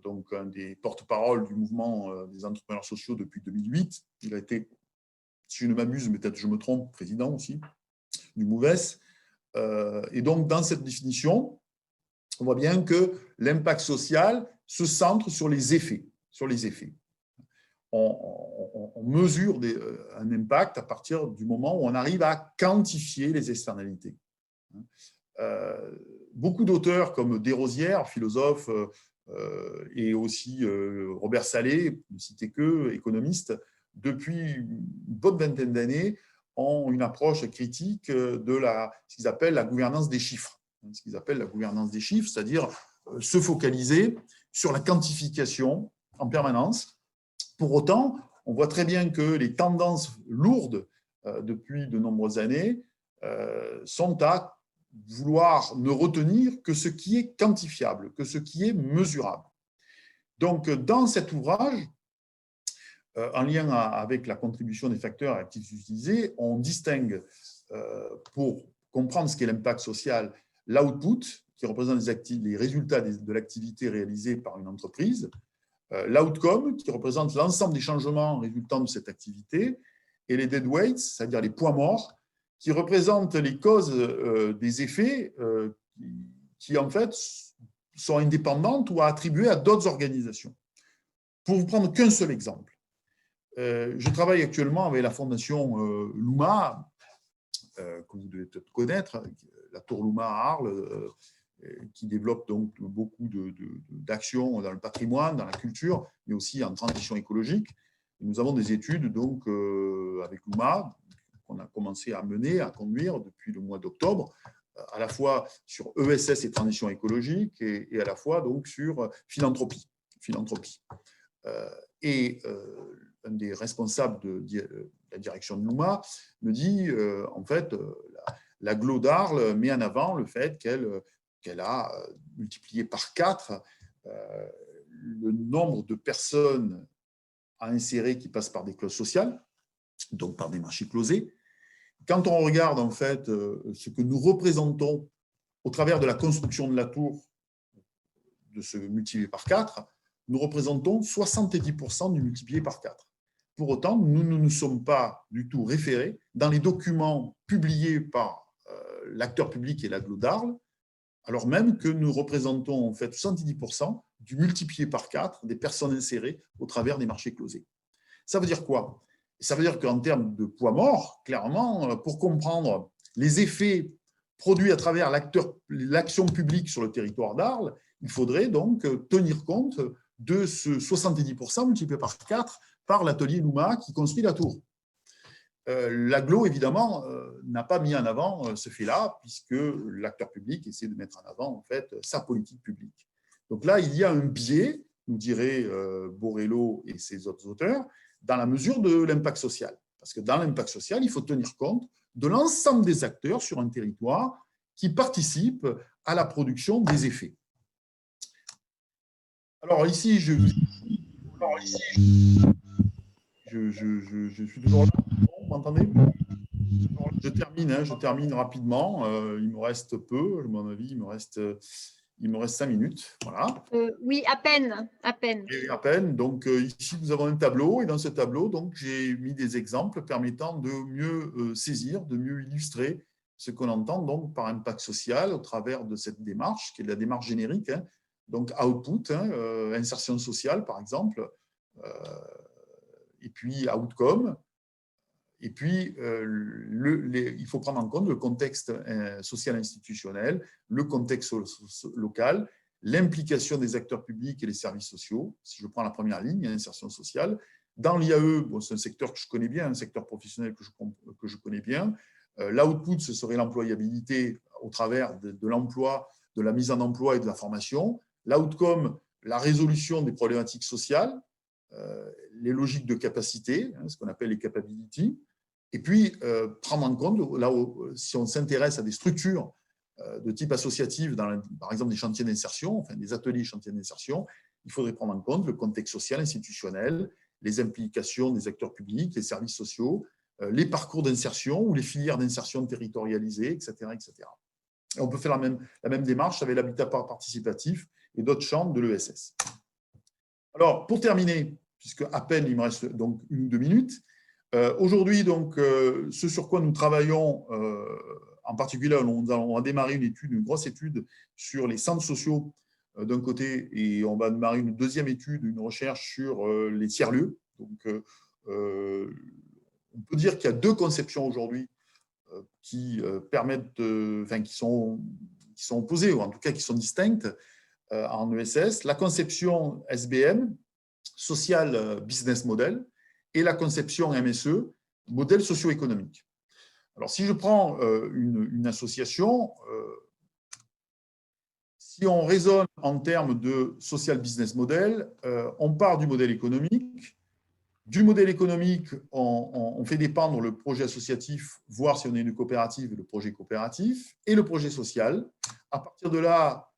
donc un des porte-parole du mouvement des entrepreneurs sociaux depuis 2008. Il a été, si je ne m'abuse, mais peut-être je me trompe, président aussi du MOVES. Et donc, dans cette définition, on voit bien que l'impact social se centre sur les effets. on mesure un impact à partir du moment où on arrive à quantifier les externalités. Beaucoup d'auteurs comme Desrosières, philosophe, et aussi Robert Salé, ne citer que, économiste, depuis une bonne vingtaine d'années, ont une approche critique de ce qu'ils appellent la gouvernance des chiffres. Ce qu'ils appellent la gouvernance des chiffres, c'est-à-dire se focaliser sur la quantification en permanence. Pour autant, on voit très bien que les tendances lourdes depuis de nombreuses années sont à vouloir ne retenir que ce qui est quantifiable, que ce qui est mesurable. Donc, dans cet ouvrage, en lien avec la contribution des facteurs actifs utilisés, on distingue, pour comprendre ce qu'est l'impact social, l'output, qui représente les résultats de l'activité réalisée par une entreprise, l'outcome, qui représente l'ensemble des changements résultant de cette activité, et les dead weights, c'est-à-dire les poids morts, qui représentent les causes des effets qui, en fait, sont indépendantes ou attribuées à d'autres organisations. Pour vous prendre qu'un seul exemple, je travaille actuellement avec la fondation Luma, que vous devez peut-être connaître, la Tour Luma à Arles, qui développe donc beaucoup d'actions dans le patrimoine, dans la culture, mais aussi en transition écologique. Et nous avons des études donc, avec Luma qu'on a commencé à mener, à conduire depuis le mois d'octobre, à la fois sur ESS et transition écologique et à la fois donc, sur philanthropie. Un des responsables de la direction de Luma me dit, en fait, l'agglo d'Arles met en avant le fait qu'elle a multiplié par 4 le nombre de personnes à insérer qui passent par des clauses sociales, donc par des marchés closés. Quand on regarde en fait ce que nous représentons au travers de la construction de la tour, de ce multiplié par 4, nous représentons 70% du multiplié par 4. Pour autant, nous ne nous sommes pas du tout référés dans les documents publiés par l'acteur public et l'agglo d'Arles, alors même que nous représentons en fait 70% du multiplié par 4 des personnes insérées au travers des marchés closés. Ça veut dire quoi? Ça veut dire qu'en termes de poids mort, clairement, pour comprendre les effets produits à travers l'action publique sur le territoire d'Arles, il faudrait donc tenir compte de ce 70% multiplié par 4 par l'atelier Luma qui construit la tour. L'agglo, évidemment, n'a pas mis en avant ce fait-là, puisque l'acteur public essaie de mettre en avant en fait, sa politique publique. Donc là, il y a un biais, nous dirait Borrello et ses autres auteurs, dans la mesure de l'impact social. Parce que dans l'impact social, il faut tenir compte de l'ensemble des acteurs sur un territoire qui participent à la production des effets. Alors ici, je suis toujours là. Vous m'entendez? Je termine rapidement. Il me reste peu, à mon avis, il me reste 5 minutes. Voilà. Oui, à peine. Et à peine. Donc, ici, nous avons un tableau. Et dans ce tableau, j'ai mis des exemples permettant de mieux saisir, de mieux illustrer ce qu'on entend donc, par impact social au travers de cette démarche, qui est la démarche générique. Donc, output, insertion sociale, par exemple, et puis outcome. Et puis, il faut prendre en compte le contexte social institutionnel, le contexte local, l'implication des acteurs publics et les services sociaux. Si je prends la première ligne, l'insertion sociale. Dans l'IAE, c'est un secteur que je connais bien, un secteur professionnel que je connais bien. L'output, ce serait l'employabilité au travers de l'emploi, de la mise en emploi et de la formation. L'outcome, la résolution des problématiques sociales, les logiques de capacité, ce qu'on appelle les capabilities. Et puis, prendre en compte, là où, si on s'intéresse à des structures de type associatif, par exemple des chantiers d'insertion, enfin des ateliers chantiers d'insertion, il faudrait prendre en compte le contexte social, institutionnel, les implications des acteurs publics, les services sociaux, les parcours d'insertion ou les filières d'insertion territorialisées, etc., etc. Et on peut faire la même démarche avec l'habitat participatif et d'autres champs de l'ESS. Alors, pour terminer, puisque à peine il me reste donc 1 ou 2 minutes, aujourd'hui, donc, ce sur quoi nous travaillons, en particulier, on va démarrer une grosse étude sur les centres sociaux d'un côté, et on va démarrer une deuxième étude, une recherche sur les tiers-lieux, Donc, on peut dire qu'il y a deux conceptions aujourd'hui qui permettent, qui sont opposées, ou en tout cas qui sont distinctes en ESS. La conception SBM, Social Business Model, et la conception MSE, modèle socio-économique. Alors, si je prends une association, si on raisonne en termes de Social Business Model, on part du modèle économique. Du modèle économique, on fait dépendre le projet associatif, voir si on est une coopérative, le projet coopératif, et le projet social. À partir de là,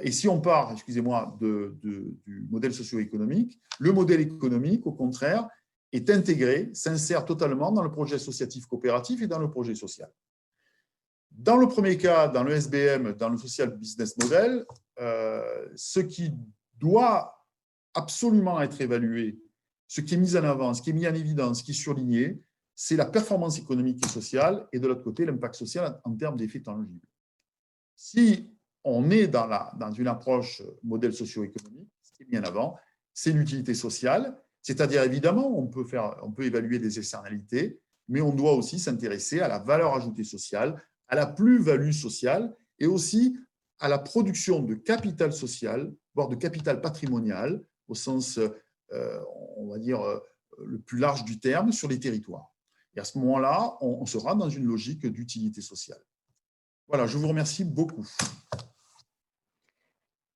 et si on part, excusez-moi, du modèle socio-économique, le modèle économique, au contraire, est intégré, s'insère totalement dans le projet associatif coopératif et dans le projet social. Dans le premier cas, dans le SBM, dans le Social Business Model, ce qui doit absolument être évalué, ce qui est mis en avant, ce qui est mis en évidence, ce qui est surligné, c'est la performance économique et sociale, et de l'autre côté, l'impact social en termes d'effets tangibles. Si on est dans une approche modèle socio-économique, ce qui est mis en avant, c'est l'utilité sociale, c'est-à-dire évidemment, on peut évaluer des externalités, mais on doit aussi s'intéresser à la valeur ajoutée sociale, à la plus-value sociale et aussi à la production de capital social, voire de capital patrimonial, au sens, on va dire, le plus large du terme, sur les territoires. Et à ce moment-là, on sera dans une logique d'utilité sociale. Voilà, je vous remercie beaucoup.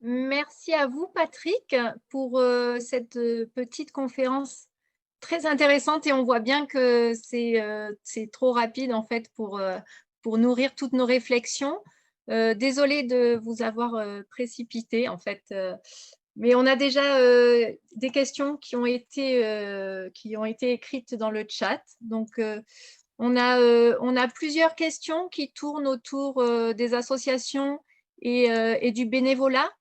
Merci à vous, Patrick, pour cette petite conférence très intéressante, et on voit bien que c'est trop rapide en fait pour nourrir toutes nos réflexions. Désolée de vous avoir précipité en fait, mais on a déjà des questions qui ont été écrites dans le chat. Donc, on a plusieurs questions qui tournent autour des associations et du bénévolat.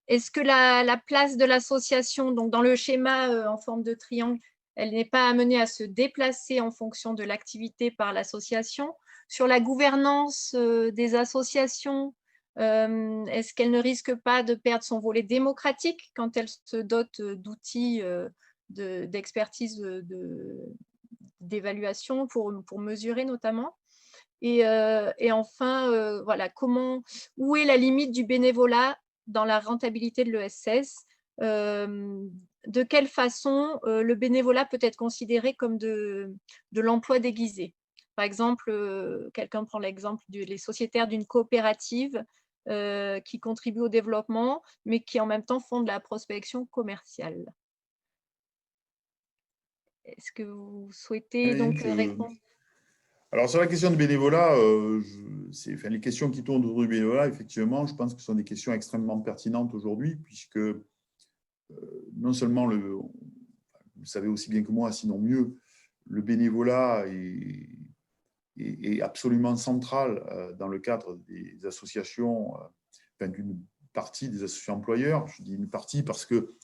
Est-ce que la place de l'association, donc dans le schéma en forme de triangle, elle n'est pas amenée à se déplacer en fonction de l'activité par l'association? Sur la gouvernance des associations, est-ce qu'elle ne risque pas de perdre son volet démocratique quand elle se dote d'outils d'expertise d'évaluation pour mesurer notamment? Et enfin, voilà, où est la limite du bénévolat dans la rentabilité de l'ESS? De quelle façon le bénévolat peut être considéré comme de l'emploi déguisé? Par exemple, quelqu'un prend l'exemple des sociétaires d'une coopérative qui contribuent au développement, mais qui en même temps font de la prospection commerciale. Est-ce que vous souhaitez donc répondre? Alors, sur la question du bénévolat, les questions qui tournent autour du bénévolat, effectivement, je pense que ce sont des questions extrêmement pertinentes aujourd'hui, puisque non seulement, vous le savez aussi bien que moi, sinon mieux, le bénévolat est absolument central dans le cadre des associations, d'une partie des associations employeurs. Je dis une partie parce que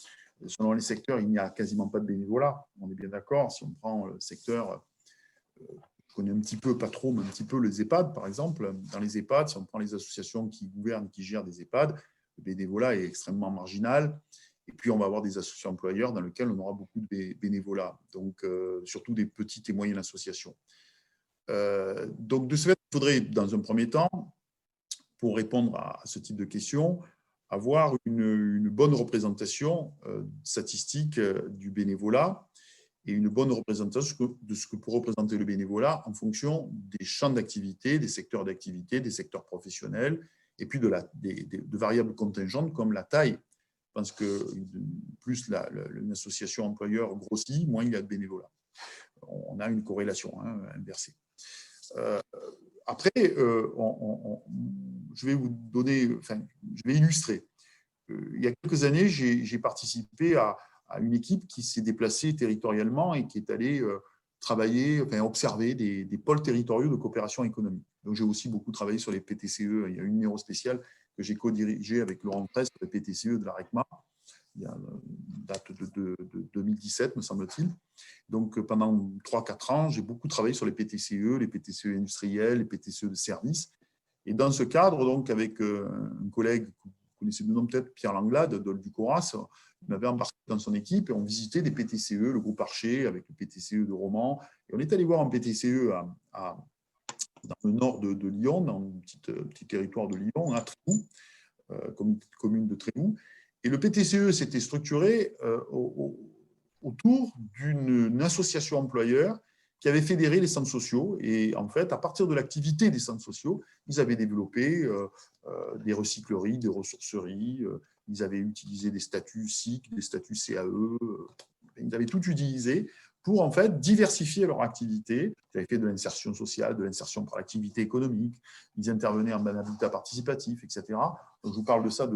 selon les secteurs, il n'y a quasiment pas de bénévolat. On est bien d'accord. Si on prend le secteur, je connais un petit peu, pas trop, mais un petit peu les EHPAD, par exemple. Dans les EHPAD, si on prend les associations qui gouvernent, qui gèrent des EHPAD, le bénévolat est extrêmement marginal. Et puis, on va avoir des associations employeurs dans lesquelles on aura beaucoup de bénévolat, donc surtout des petites et moyennes associations. Donc, de ce fait, il faudrait, dans un premier temps, pour répondre à ce type de questions, avoir une bonne représentation statistique du bénévolat et une bonne représentation de ce que peut représenter le bénévolat en fonction des champs d'activité, des secteurs d'activité, des secteurs professionnels, et puis de variables contingentes comme la taille. Je pense que plus une association employeur grossit, moins il y a de bénévolat. On a une corrélation inversée. Après, je vais vous donner, je vais illustrer. Il y a quelques années, j'ai participé à une équipe qui s'est déplacée territorialement et qui est allée travailler, observer des pôles territoriaux de coopération économique. Donc, j'ai aussi beaucoup travaillé sur les PTCE. Il y a un numéro spécial que j'ai co-dirigé avec Laurent Presse sur les PTCE de la RECMA. Il y a une date de 2017, me semble-t-il. Donc, pendant 3-4 ans, j'ai beaucoup travaillé sur les PTCE industriels, les PTCE de services. Et dans ce cadre, donc, avec un collègue, vous connaissez le nom peut-être, Pierre Langlade, du CORAS, il m'avait embarqué dans son équipe et on visitait des PTCE, le groupe Archer avec le PTCE de Romans. Et on est allé voir un PTCE dans le nord de Lyon, dans un petit territoire de Lyon, à Trévoux, commune de Trévoux. Et le PTCE s'était structuré autour d'une association employeur qui avait fédéré les centres sociaux. Et en fait, à partir de l'activité des centres sociaux, ils avaient développé des recycleries, des ressourceries, ils avaient utilisé des statuts SIC, des statuts CAE, ils avaient tout utilisé pour en fait diversifier leur activité. Ils avaient fait de l'insertion sociale, de l'insertion par l'activité économique, ils intervenaient en habitat participatif, etc. Donc, je vous parle de ça,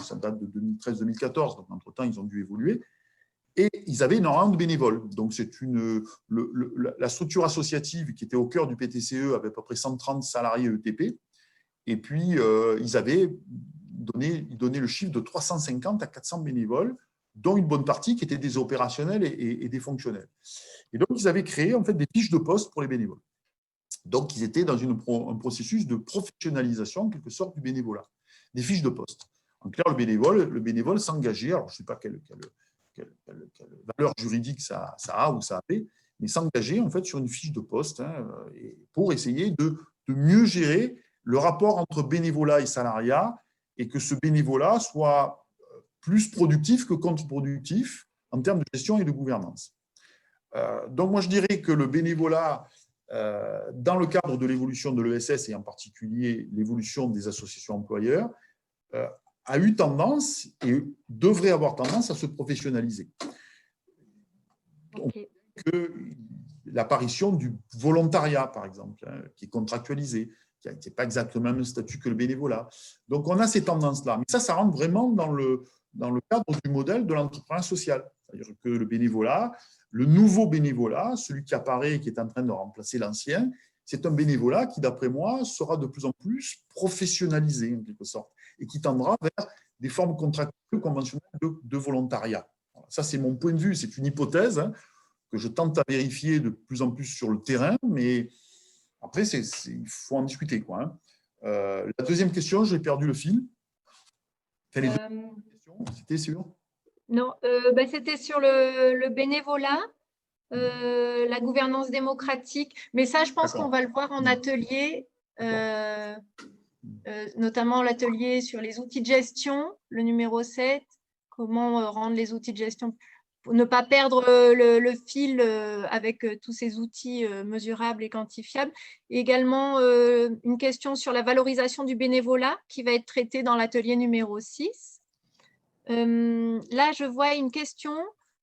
ça date de 2013-2014, donc entre-temps, ils ont dû évoluer. Et ils avaient énormément de bénévoles. Donc, c'est la structure associative qui était au cœur du PTCE avait à peu près 130 salariés ETP. Et puis, ils avaient donné le chiffre de 350 à 400 bénévoles, dont une bonne partie qui étaient des opérationnels et des fonctionnels. Et donc, ils avaient créé en fait des fiches de poste pour les bénévoles. Donc, ils étaient dans un processus de professionnalisation, en quelque sorte, du bénévolat. Des fiches de poste. En clair, le bénévole s'engageait, alors je ne sais pas quelle valeur juridique ça a ou ça avait, mais s'engager en fait sur une fiche de poste pour essayer de mieux gérer le rapport entre bénévolat et salariat et que ce bénévolat soit plus productif que contre-productif en termes de gestion et de gouvernance. Donc, moi, je dirais que le bénévolat, dans le cadre de l'évolution de l'ESS et en particulier l'évolution des associations employeurs, a eu tendance et devrait avoir tendance à se professionnaliser. Okay. L'apparition du volontariat, par exemple, qui est contractualisé, qui n'est pas exactement le même statut que le bénévolat. Donc, on a ces tendances-là. Mais ça rentre vraiment dans le cadre du modèle de l'entrepreneuriat social. C'est-à-dire que le bénévolat, le nouveau bénévolat, celui qui apparaît et qui est en train de remplacer l'ancien, c'est un bénévolat qui, d'après moi, sera de plus en plus professionnalisé, en quelque sorte, et qui tendra vers des formes contractuelles conventionnelles de volontariat. Ça, c'est mon point de vue, c'est une hypothèse que je tente à vérifier de plus en plus sur le terrain, mais après, il faut en discuter, quoi. La deuxième question, j'ai perdu le fil. C'était sûr? Non, c'était sur le bénévolat, la gouvernance démocratique, mais ça, je pense qu'on va le voir en atelier, notamment l'atelier sur les outils de gestion, le numéro 7, comment rendre les outils de gestion pour ne pas perdre le fil avec tous ces outils mesurables et quantifiables. Et également, une question sur la valorisation du bénévolat qui va être traitée dans l'atelier numéro 6. Là, je vois une question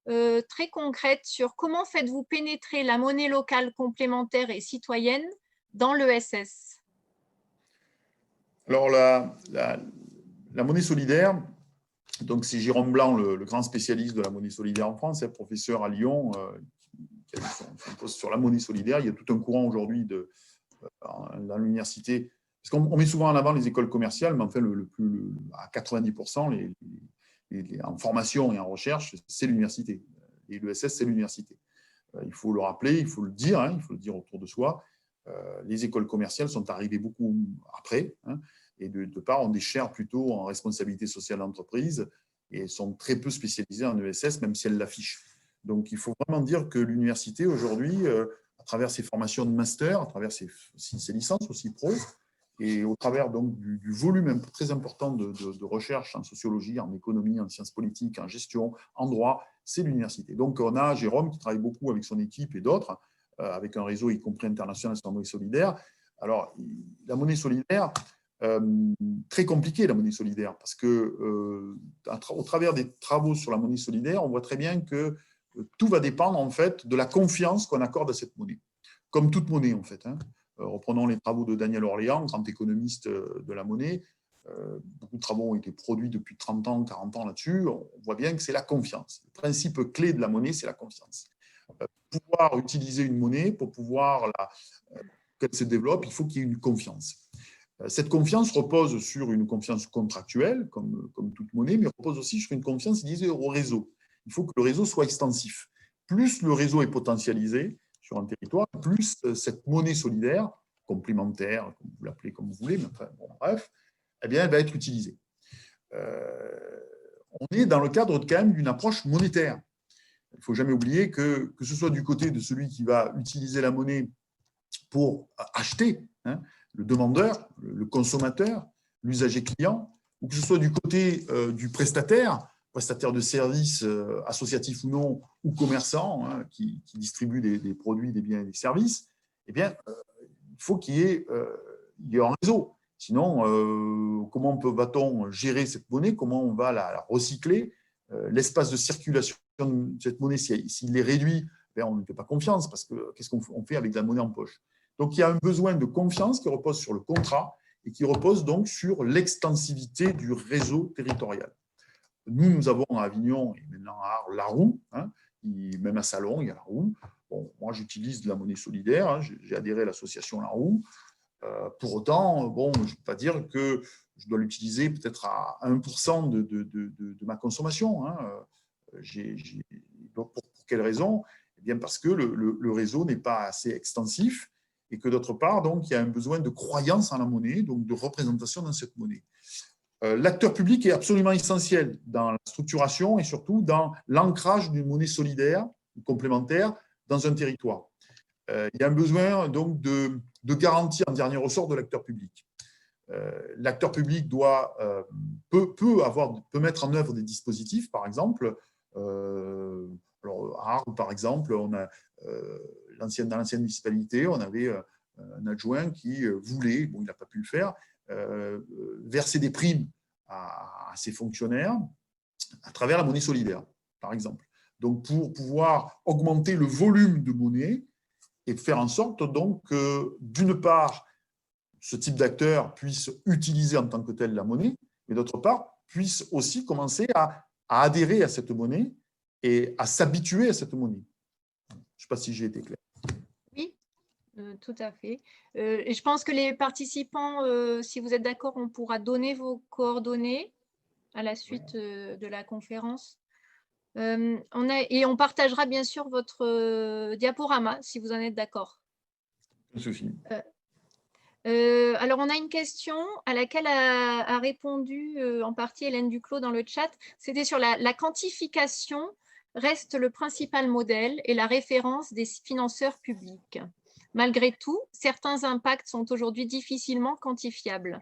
très concrète sur comment faites-vous pénétrer la monnaie locale complémentaire et citoyenne dans l'ESS? Alors, la monnaie solidaire, donc c'est Jérôme Blanc, le grand spécialiste de la monnaie solidaire en France, professeur à Lyon, qui a son poste sur la monnaie solidaire. Il y a tout un courant aujourd'hui dans l'université, parce qu'on met souvent en avant les écoles commerciales, mais enfin, à 90%, en formation et en recherche, c'est l'université. Et l'ESS, c'est l'université. Il faut le rappeler, il faut le dire autour de soi. Les écoles commerciales sont arrivées beaucoup après, et de part ont des chaires plutôt en responsabilité sociale d'entreprise et sont très peu spécialisées en ESS, même si elles l'affichent. Donc, il faut vraiment dire que l'université, aujourd'hui, à travers ses formations de master, à travers ses licences aussi pro, et au travers donc, du volume très important de recherche en sociologie, en économie, en sciences politiques, en gestion, en droit, c'est l'université. Donc, on a Jérôme qui travaille beaucoup avec son équipe et d'autres, avec un réseau, y compris international, sur la monnaie solidaire. Alors, la monnaie solidaire, très compliquée, la monnaie solidaire, parce que au travers des travaux sur la monnaie solidaire, on voit très bien que tout va dépendre, en fait, de la confiance qu'on accorde à cette monnaie. Comme toute monnaie, en fait. Reprenons les travaux de Daniel Orléans, grand économiste de la monnaie. Beaucoup de travaux ont été produits depuis 30 ans, 40 ans là-dessus. On voit bien que c'est la confiance. Le principe clé de la monnaie, c'est la confiance. Pour pouvoir utiliser une monnaie, pour pouvoir qu'elle se développe, il faut qu'il y ait une confiance. Cette confiance repose sur une confiance contractuelle, comme toute monnaie, mais repose aussi sur une confiance liée au réseau. Il faut que le réseau soit extensif. Plus le réseau est potentialisé sur un territoire, plus cette monnaie solidaire, complémentaire, vous l'appelez comme vous voulez, mais enfin, bon, bref, eh bien, elle va être utilisée. on est dans le cadre quand même d'une approche monétaire. Il ne faut jamais oublier que ce soit du côté de celui qui va utiliser la monnaie pour acheter, hein, le demandeur, le consommateur, l'usager client, ou que ce soit du côté du prestataire de services associatifs ou non, ou commerçant, hein, qui distribue des produits, des biens et des services, eh bien, il faut qu'il y ait un réseau. Sinon, comment va-t-on gérer cette monnaie? Comment on va la recycler? L'espace de circulation de cette monnaie, s'il est réduit, ben on ne fait pas confiance, parce que qu'est-ce qu'on fait avec la monnaie en poche? Donc, il y a un besoin de confiance qui repose sur le contrat et qui repose donc sur l'extensivité du réseau territorial. Nous avons à Avignon et maintenant à Arles la roue, hein, même à Salon, il y a la roue. Bon, moi, j'utilise de la monnaie solidaire, hein, j'ai adhéré à l'association La Roue. Pour autant, bon, je ne veux pas dire que je dois l'utiliser peut-être à 1% de ma consommation. Hein. Pour quelle raison? Eh bien parce que le réseau n'est pas assez extensif et que d'autre part, donc, il y a un besoin de croyance en la monnaie, donc de représentation dans cette monnaie. L'acteur public est absolument essentiel dans la structuration et surtout dans l'ancrage d'une monnaie solidaire, complémentaire, dans un territoire. Il y a un besoin donc de garantie en dernier ressort de l'acteur public. L'acteur public peut mettre en œuvre des dispositifs, par exemple. Alors, à Arles, par exemple, on a, dans l'ancienne municipalité, on avait un adjoint qui voulait, bon, il n'a pas pu le faire, verser des primes à ses fonctionnaires à travers la monnaie solidaire, par exemple. Donc, pour pouvoir augmenter le volume de monnaie et faire en sorte donc que, d'une part, ce type d'acteur puisse utiliser en tant que tel la monnaie, mais d'autre part, puisse aussi commencer à adhérer à cette monnaie et à s'habituer à cette monnaie. Je ne sais pas si j'ai été clair. Oui, tout à fait. Et je pense que les participants, si vous êtes d'accord, on pourra donner vos coordonnées à la suite de la conférence. Et on partagera bien sûr votre diaporama, si vous en êtes d'accord. Pas de souci. Alors, on a une question à laquelle a répondu en partie Hélène Duclos dans le chat. C'était sur la quantification reste le principal modèle et la référence des financeurs publics. Malgré tout, certains impacts sont aujourd'hui difficilement quantifiables.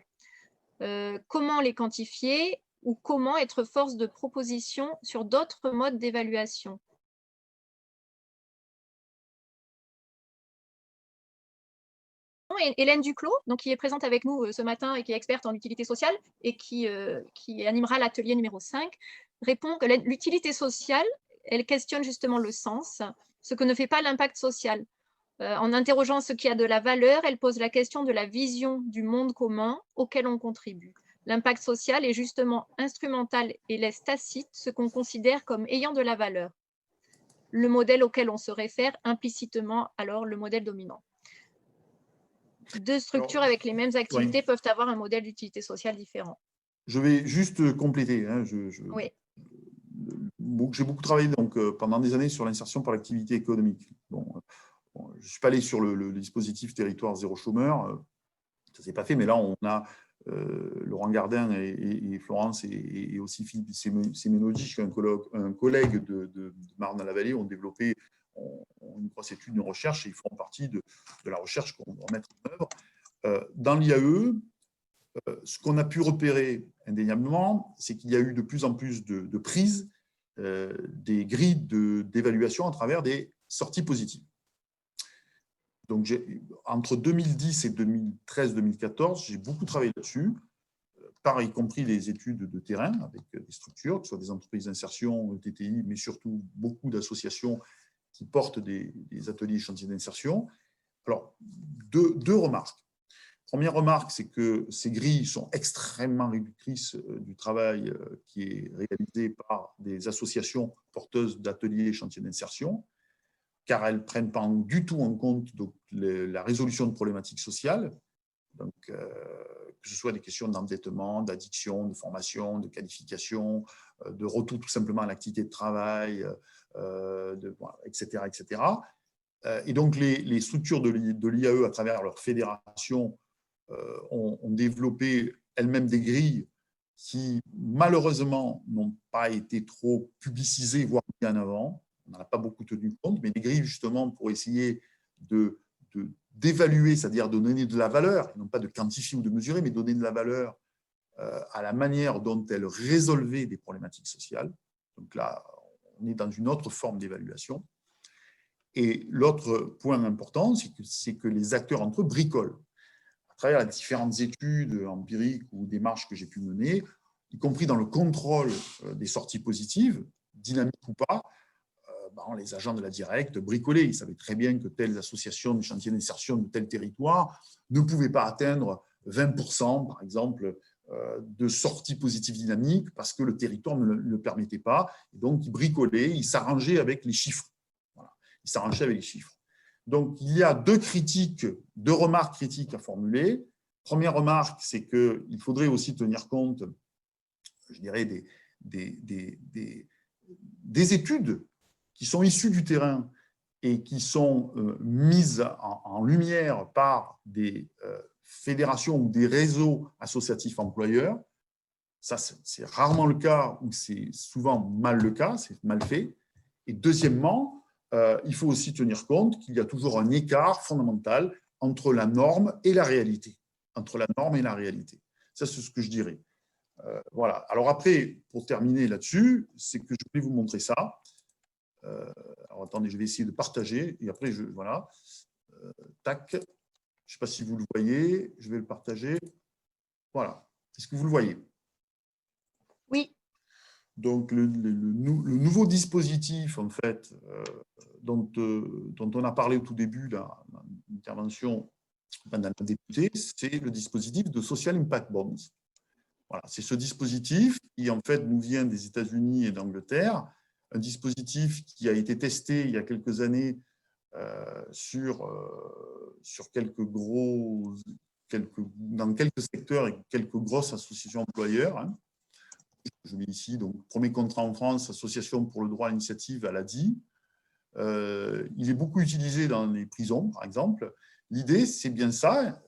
Comment les quantifier ou comment être force de proposition sur d'autres modes d'évaluation? Hélène Duclos, donc, qui est présente avec nous ce matin et qui est experte en utilité sociale et qui animera l'atelier numéro 5, répond que l'utilité sociale, elle questionne justement le sens, ce que ne fait pas l'impact social. En interrogeant ce qui a de la valeur, elle pose la question de la vision du monde commun auquel on contribue. L'impact social est justement instrumental et laisse tacite ce qu'on considère comme ayant de la valeur. Le modèle auquel on se réfère implicitement, alors le modèle dominant. Deux structures avec les mêmes activités peuvent avoir un modèle d'utilité sociale différent. Je vais juste compléter. Hein, oui. J'ai beaucoup travaillé donc, pendant des années sur l'insertion par l'activité économique. Bon, je ne suis pas allé sur le dispositif territoire zéro chômeur, ça ne s'est pas fait, mais là, on a Laurent Gardin et Florence et aussi Philippe Séménodji, un collègue de Marne-la-Vallée, ont développé une grosse étude, une recherche, et ils font partie de la recherche qu'on va mettre en œuvre. Dans l'IAE, ce qu'on a pu repérer indéniablement, c'est qu'il y a eu de plus en plus de prises des grilles d'évaluation à travers des sorties positives. Donc, entre 2010 et 2013-2014, j'ai beaucoup travaillé là-dessus, y compris les études de terrain avec des structures, que ce soit des entreprises d'insertion, TTI, mais surtout beaucoup d'associations qui portent des ateliers et chantiers d'insertion. Alors, deux remarques. Première remarque, c'est que ces grilles sont extrêmement réductrices du travail qui est réalisé par des associations porteuses d'ateliers et chantiers d'insertion, car elles ne prennent pas du tout en compte donc, la résolution de problématiques sociales, donc, que ce soit des questions d'endettement, d'addiction, de formation, de qualification, de retour tout simplement à l'activité de travail, etc., etc. Et donc, les structures de l'IAE, à travers leur fédération, ont développé elles-mêmes des grilles qui malheureusement n'ont pas été trop publicisées, voire mis en avant. On n'en a pas beaucoup tenu compte, mais des grilles justement pour essayer d'évaluer, c'est-à-dire de donner de la valeur, non pas de quantifier ou de mesurer, mais donner de la valeur à la manière dont elles résolvaient des problématiques sociales. Donc là, on est dans une autre forme d'évaluation. Et l'autre point important, c'est que les acteurs entre eux bricolent. À travers les différentes études empiriques ou démarches que j'ai pu mener, y compris dans le contrôle des sorties positives, dynamiques ou pas, les agents de la Directe bricolaient. Ils savaient très bien que telles associations de chantiers d'insertion de tel territoire ne pouvaient pas atteindre 20%, par exemple, de sorties positives dynamiques parce que le territoire ne le permettait pas. Et donc, ils bricolaient, ils s'arrangeaient avec les chiffres. Voilà. Ils s'arrangeaient avec les chiffres. Donc, il y a deux remarques critiques à formuler. Première remarque, c'est qu'il faudrait aussi tenir compte, je dirais, des études qui sont issues du terrain et qui sont mises en lumière par des fédérations ou des réseaux associatifs employeurs. Ça, c'est rarement le cas ou c'est souvent mal le cas, c'est mal fait. Et deuxièmement, il faut aussi tenir compte qu'il y a toujours un écart fondamental entre la norme et la réalité. Entre la norme et la réalité. Ça, c'est ce que je dirais. Voilà. Alors après, pour terminer là-dessus, c'est que je voulais vous montrer ça. Alors attendez, je vais essayer de partager et après, voilà. Tac. Je ne sais pas si vous le voyez. Je vais le partager. Voilà. Est-ce que vous le voyez? Oui. Donc, le nouveau dispositif, en fait, dont on a parlé au tout début de l'intervention d'un député, c'est le dispositif de Social Impact Bonds. Voilà, c'est ce dispositif qui, en fait, nous vient des États-Unis et d'Angleterre, un dispositif qui a été testé il y a quelques années sur dans quelques secteurs et quelques grosses associations employeurs. Hein. Je mets ici, donc, premier contrat en France, Association pour le droit à l'initiative à l'ADI. Il est beaucoup utilisé dans les prisons, par exemple. L'idée, c'est bien ça,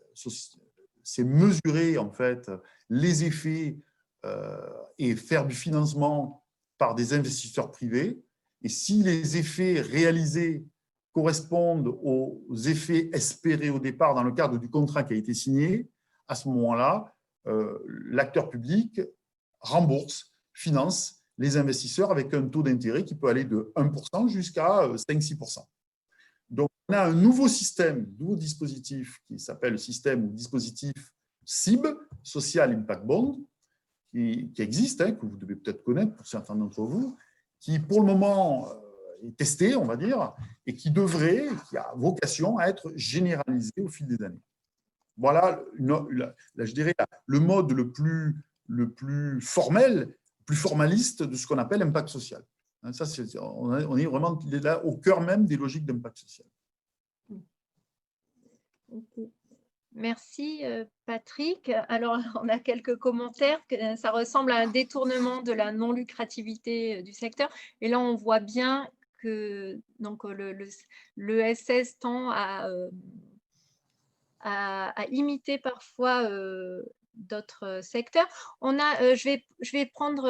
c'est mesurer, en fait, les effets et faire du financement par des investisseurs privés. Et si les effets réalisés correspondent aux effets espérés au départ dans le cadre du contrat qui a été signé, à ce moment-là, l'acteur public rembourse, finance les investisseurs avec un taux d'intérêt qui peut aller de 1% jusqu'à 5-6%. Donc, on a un nouveau système, un nouveau dispositif qui s'appelle système ou dispositif SIB, Social Impact Bond, qui existe, hein, que vous devez peut-être connaître pour certains d'entre vous, qui pour le moment est testé, on va dire, et qui a vocation à être généralisé au fil des années. Voilà, je dirais, le mode le plus formel, plus formaliste de ce qu'on appelle impact social. Ça, on est vraiment là au cœur même des logiques d'impact social. Okay. Merci Patrick. Alors, on a quelques commentaires. Ça ressemble à un détournement de la non-lucrativité du secteur. Et là, on voit bien que donc, l'ESS tend à imiter parfois d'autres secteurs. Je vais prendre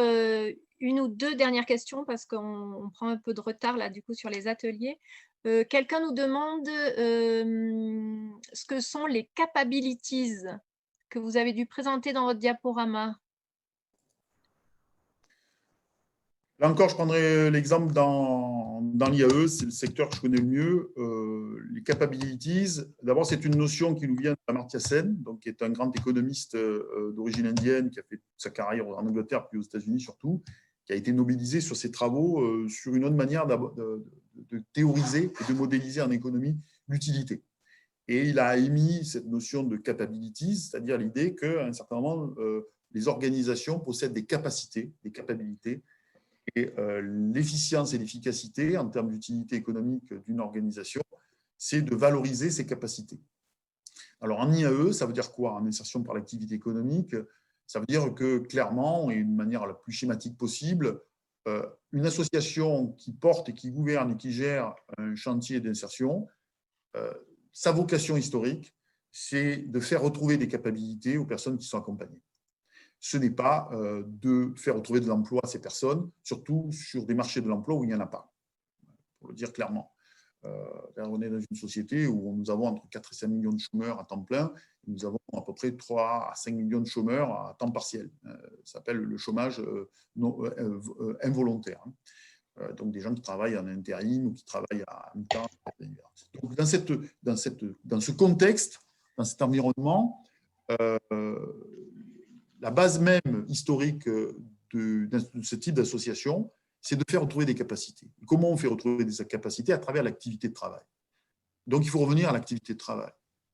une ou deux dernières questions parce qu'on prend un peu de retard là du coup sur les ateliers. Quelqu'un nous demande ce que sont les capabilities que vous avez dû présenter dans votre diaporama. Là encore, je prendrai l'exemple dans l'IAE, c'est le secteur que je connais le mieux. Les capabilities, d'abord, c'est une notion qui nous vient d'Amartya Sen, donc, qui est un grand économiste d'origine indienne qui a fait sa carrière en Angleterre puis aux États-Unis surtout, qui a été nobelisé sur ses travaux sur une autre manière de théoriser et de modéliser en économie l'utilité. Et il a émis cette notion de capabilities, c'est-à-dire l'idée qu'à un certain moment, les organisations possèdent des capacités, des capabilités. Et l'efficience et l'efficacité en termes d'utilité économique d'une organisation, c'est de valoriser ses capacités. Alors en IAE, ça veut dire quoi? En insertion par l'activité économique, ça veut dire que clairement, et d'une manière la plus schématique possible, une association qui porte et qui gouverne et qui gère un chantier d'insertion, sa vocation historique, c'est de faire retrouver des capacités aux personnes qui sont accompagnées. ce n'est pas de faire retrouver de l'emploi à ces personnes, surtout sur des marchés de l'emploi où il n'y en a pas, pour le dire clairement. On est dans une société où nous avons entre 4 et 5 millions de chômeurs à temps plein, et nous avons à peu près 3 à 5 millions de chômeurs à temps partiel. Ça s'appelle le chômage involontaire. Donc des gens qui travaillent en intérim ou qui travaillent à mi-temps. Donc dans ce contexte, dans cet environnement, la base même historique de ce type d'association, c'est de faire retrouver des capacités. Et comment on fait retrouver des capacités? À travers l'activité de travail. Donc il faut revenir à l'activité de travail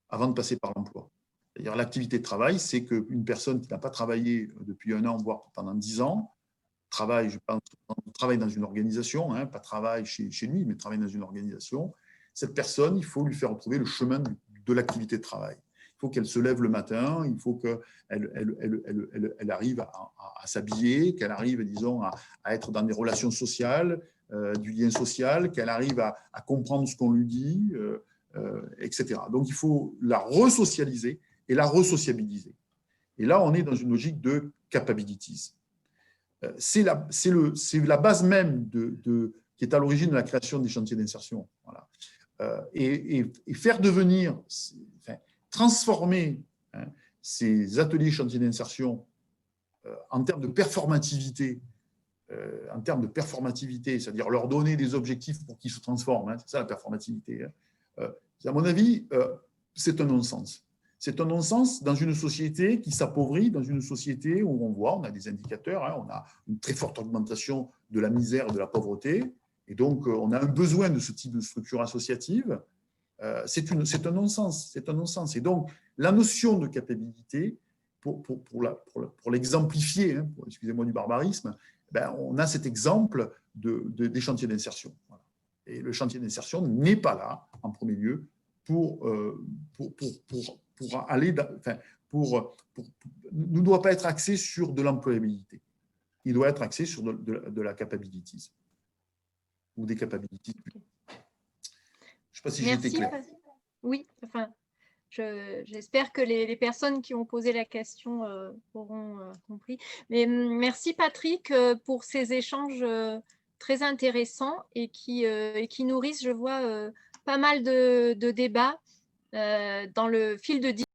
avant de passer par l'emploi. C'est-à-dire l'activité de travail, c'est qu'une personne qui n'a pas travaillé depuis 1 an, voire pendant 10 ans, travaille dans une organisation, hein, pas travaille chez lui, mais travaille dans une organisation. Cette personne, il faut lui faire retrouver le chemin de l'activité de travail. Il faut qu'elle se lève le matin, il faut qu'elle arrive à s'habiller, qu'elle arrive, disons, à être dans des relations sociales, du lien social, qu'elle arrive à comprendre ce qu'on lui dit, etc. Donc, il faut la resocialiser et la resociabiliser. Et là, on est dans une logique de capabilities. C'est la base même qui est à l'origine de la création des chantiers d'insertion. Voilà. Et faire devenir, transformer ces ateliers chantiers d'insertion en termes de performativité, c'est-à-dire leur donner des objectifs pour qu'ils se transforment, c'est ça la performativité. À mon avis, c'est un non-sens. C'est un non-sens dans une société qui s'appauvrit, dans une société où on a des indicateurs, hein, on a une très forte augmentation de la misère et de la pauvreté, et donc on a un besoin de ce type de structure associative. C'est un non-sens, c'est un non-sens. Et donc, la notion de capacité, pour l'exemplifier, hein, excusez-moi du barbarisme, ben, on a cet exemple des chantiers d'insertion. Voilà. Et le chantier d'insertion n'est pas là, en premier lieu, ne doit pas être axé sur de l'employabilité. Il doit être axé sur de la capabilities ou des capabilities. Je ne sais pas si j'ai été clair. Oui, enfin, j'espère que les personnes qui ont posé la question auront compris. Mais merci Patrick pour ces échanges très intéressants et qui nourrissent, je vois, pas mal de débats dans le fil de discussion.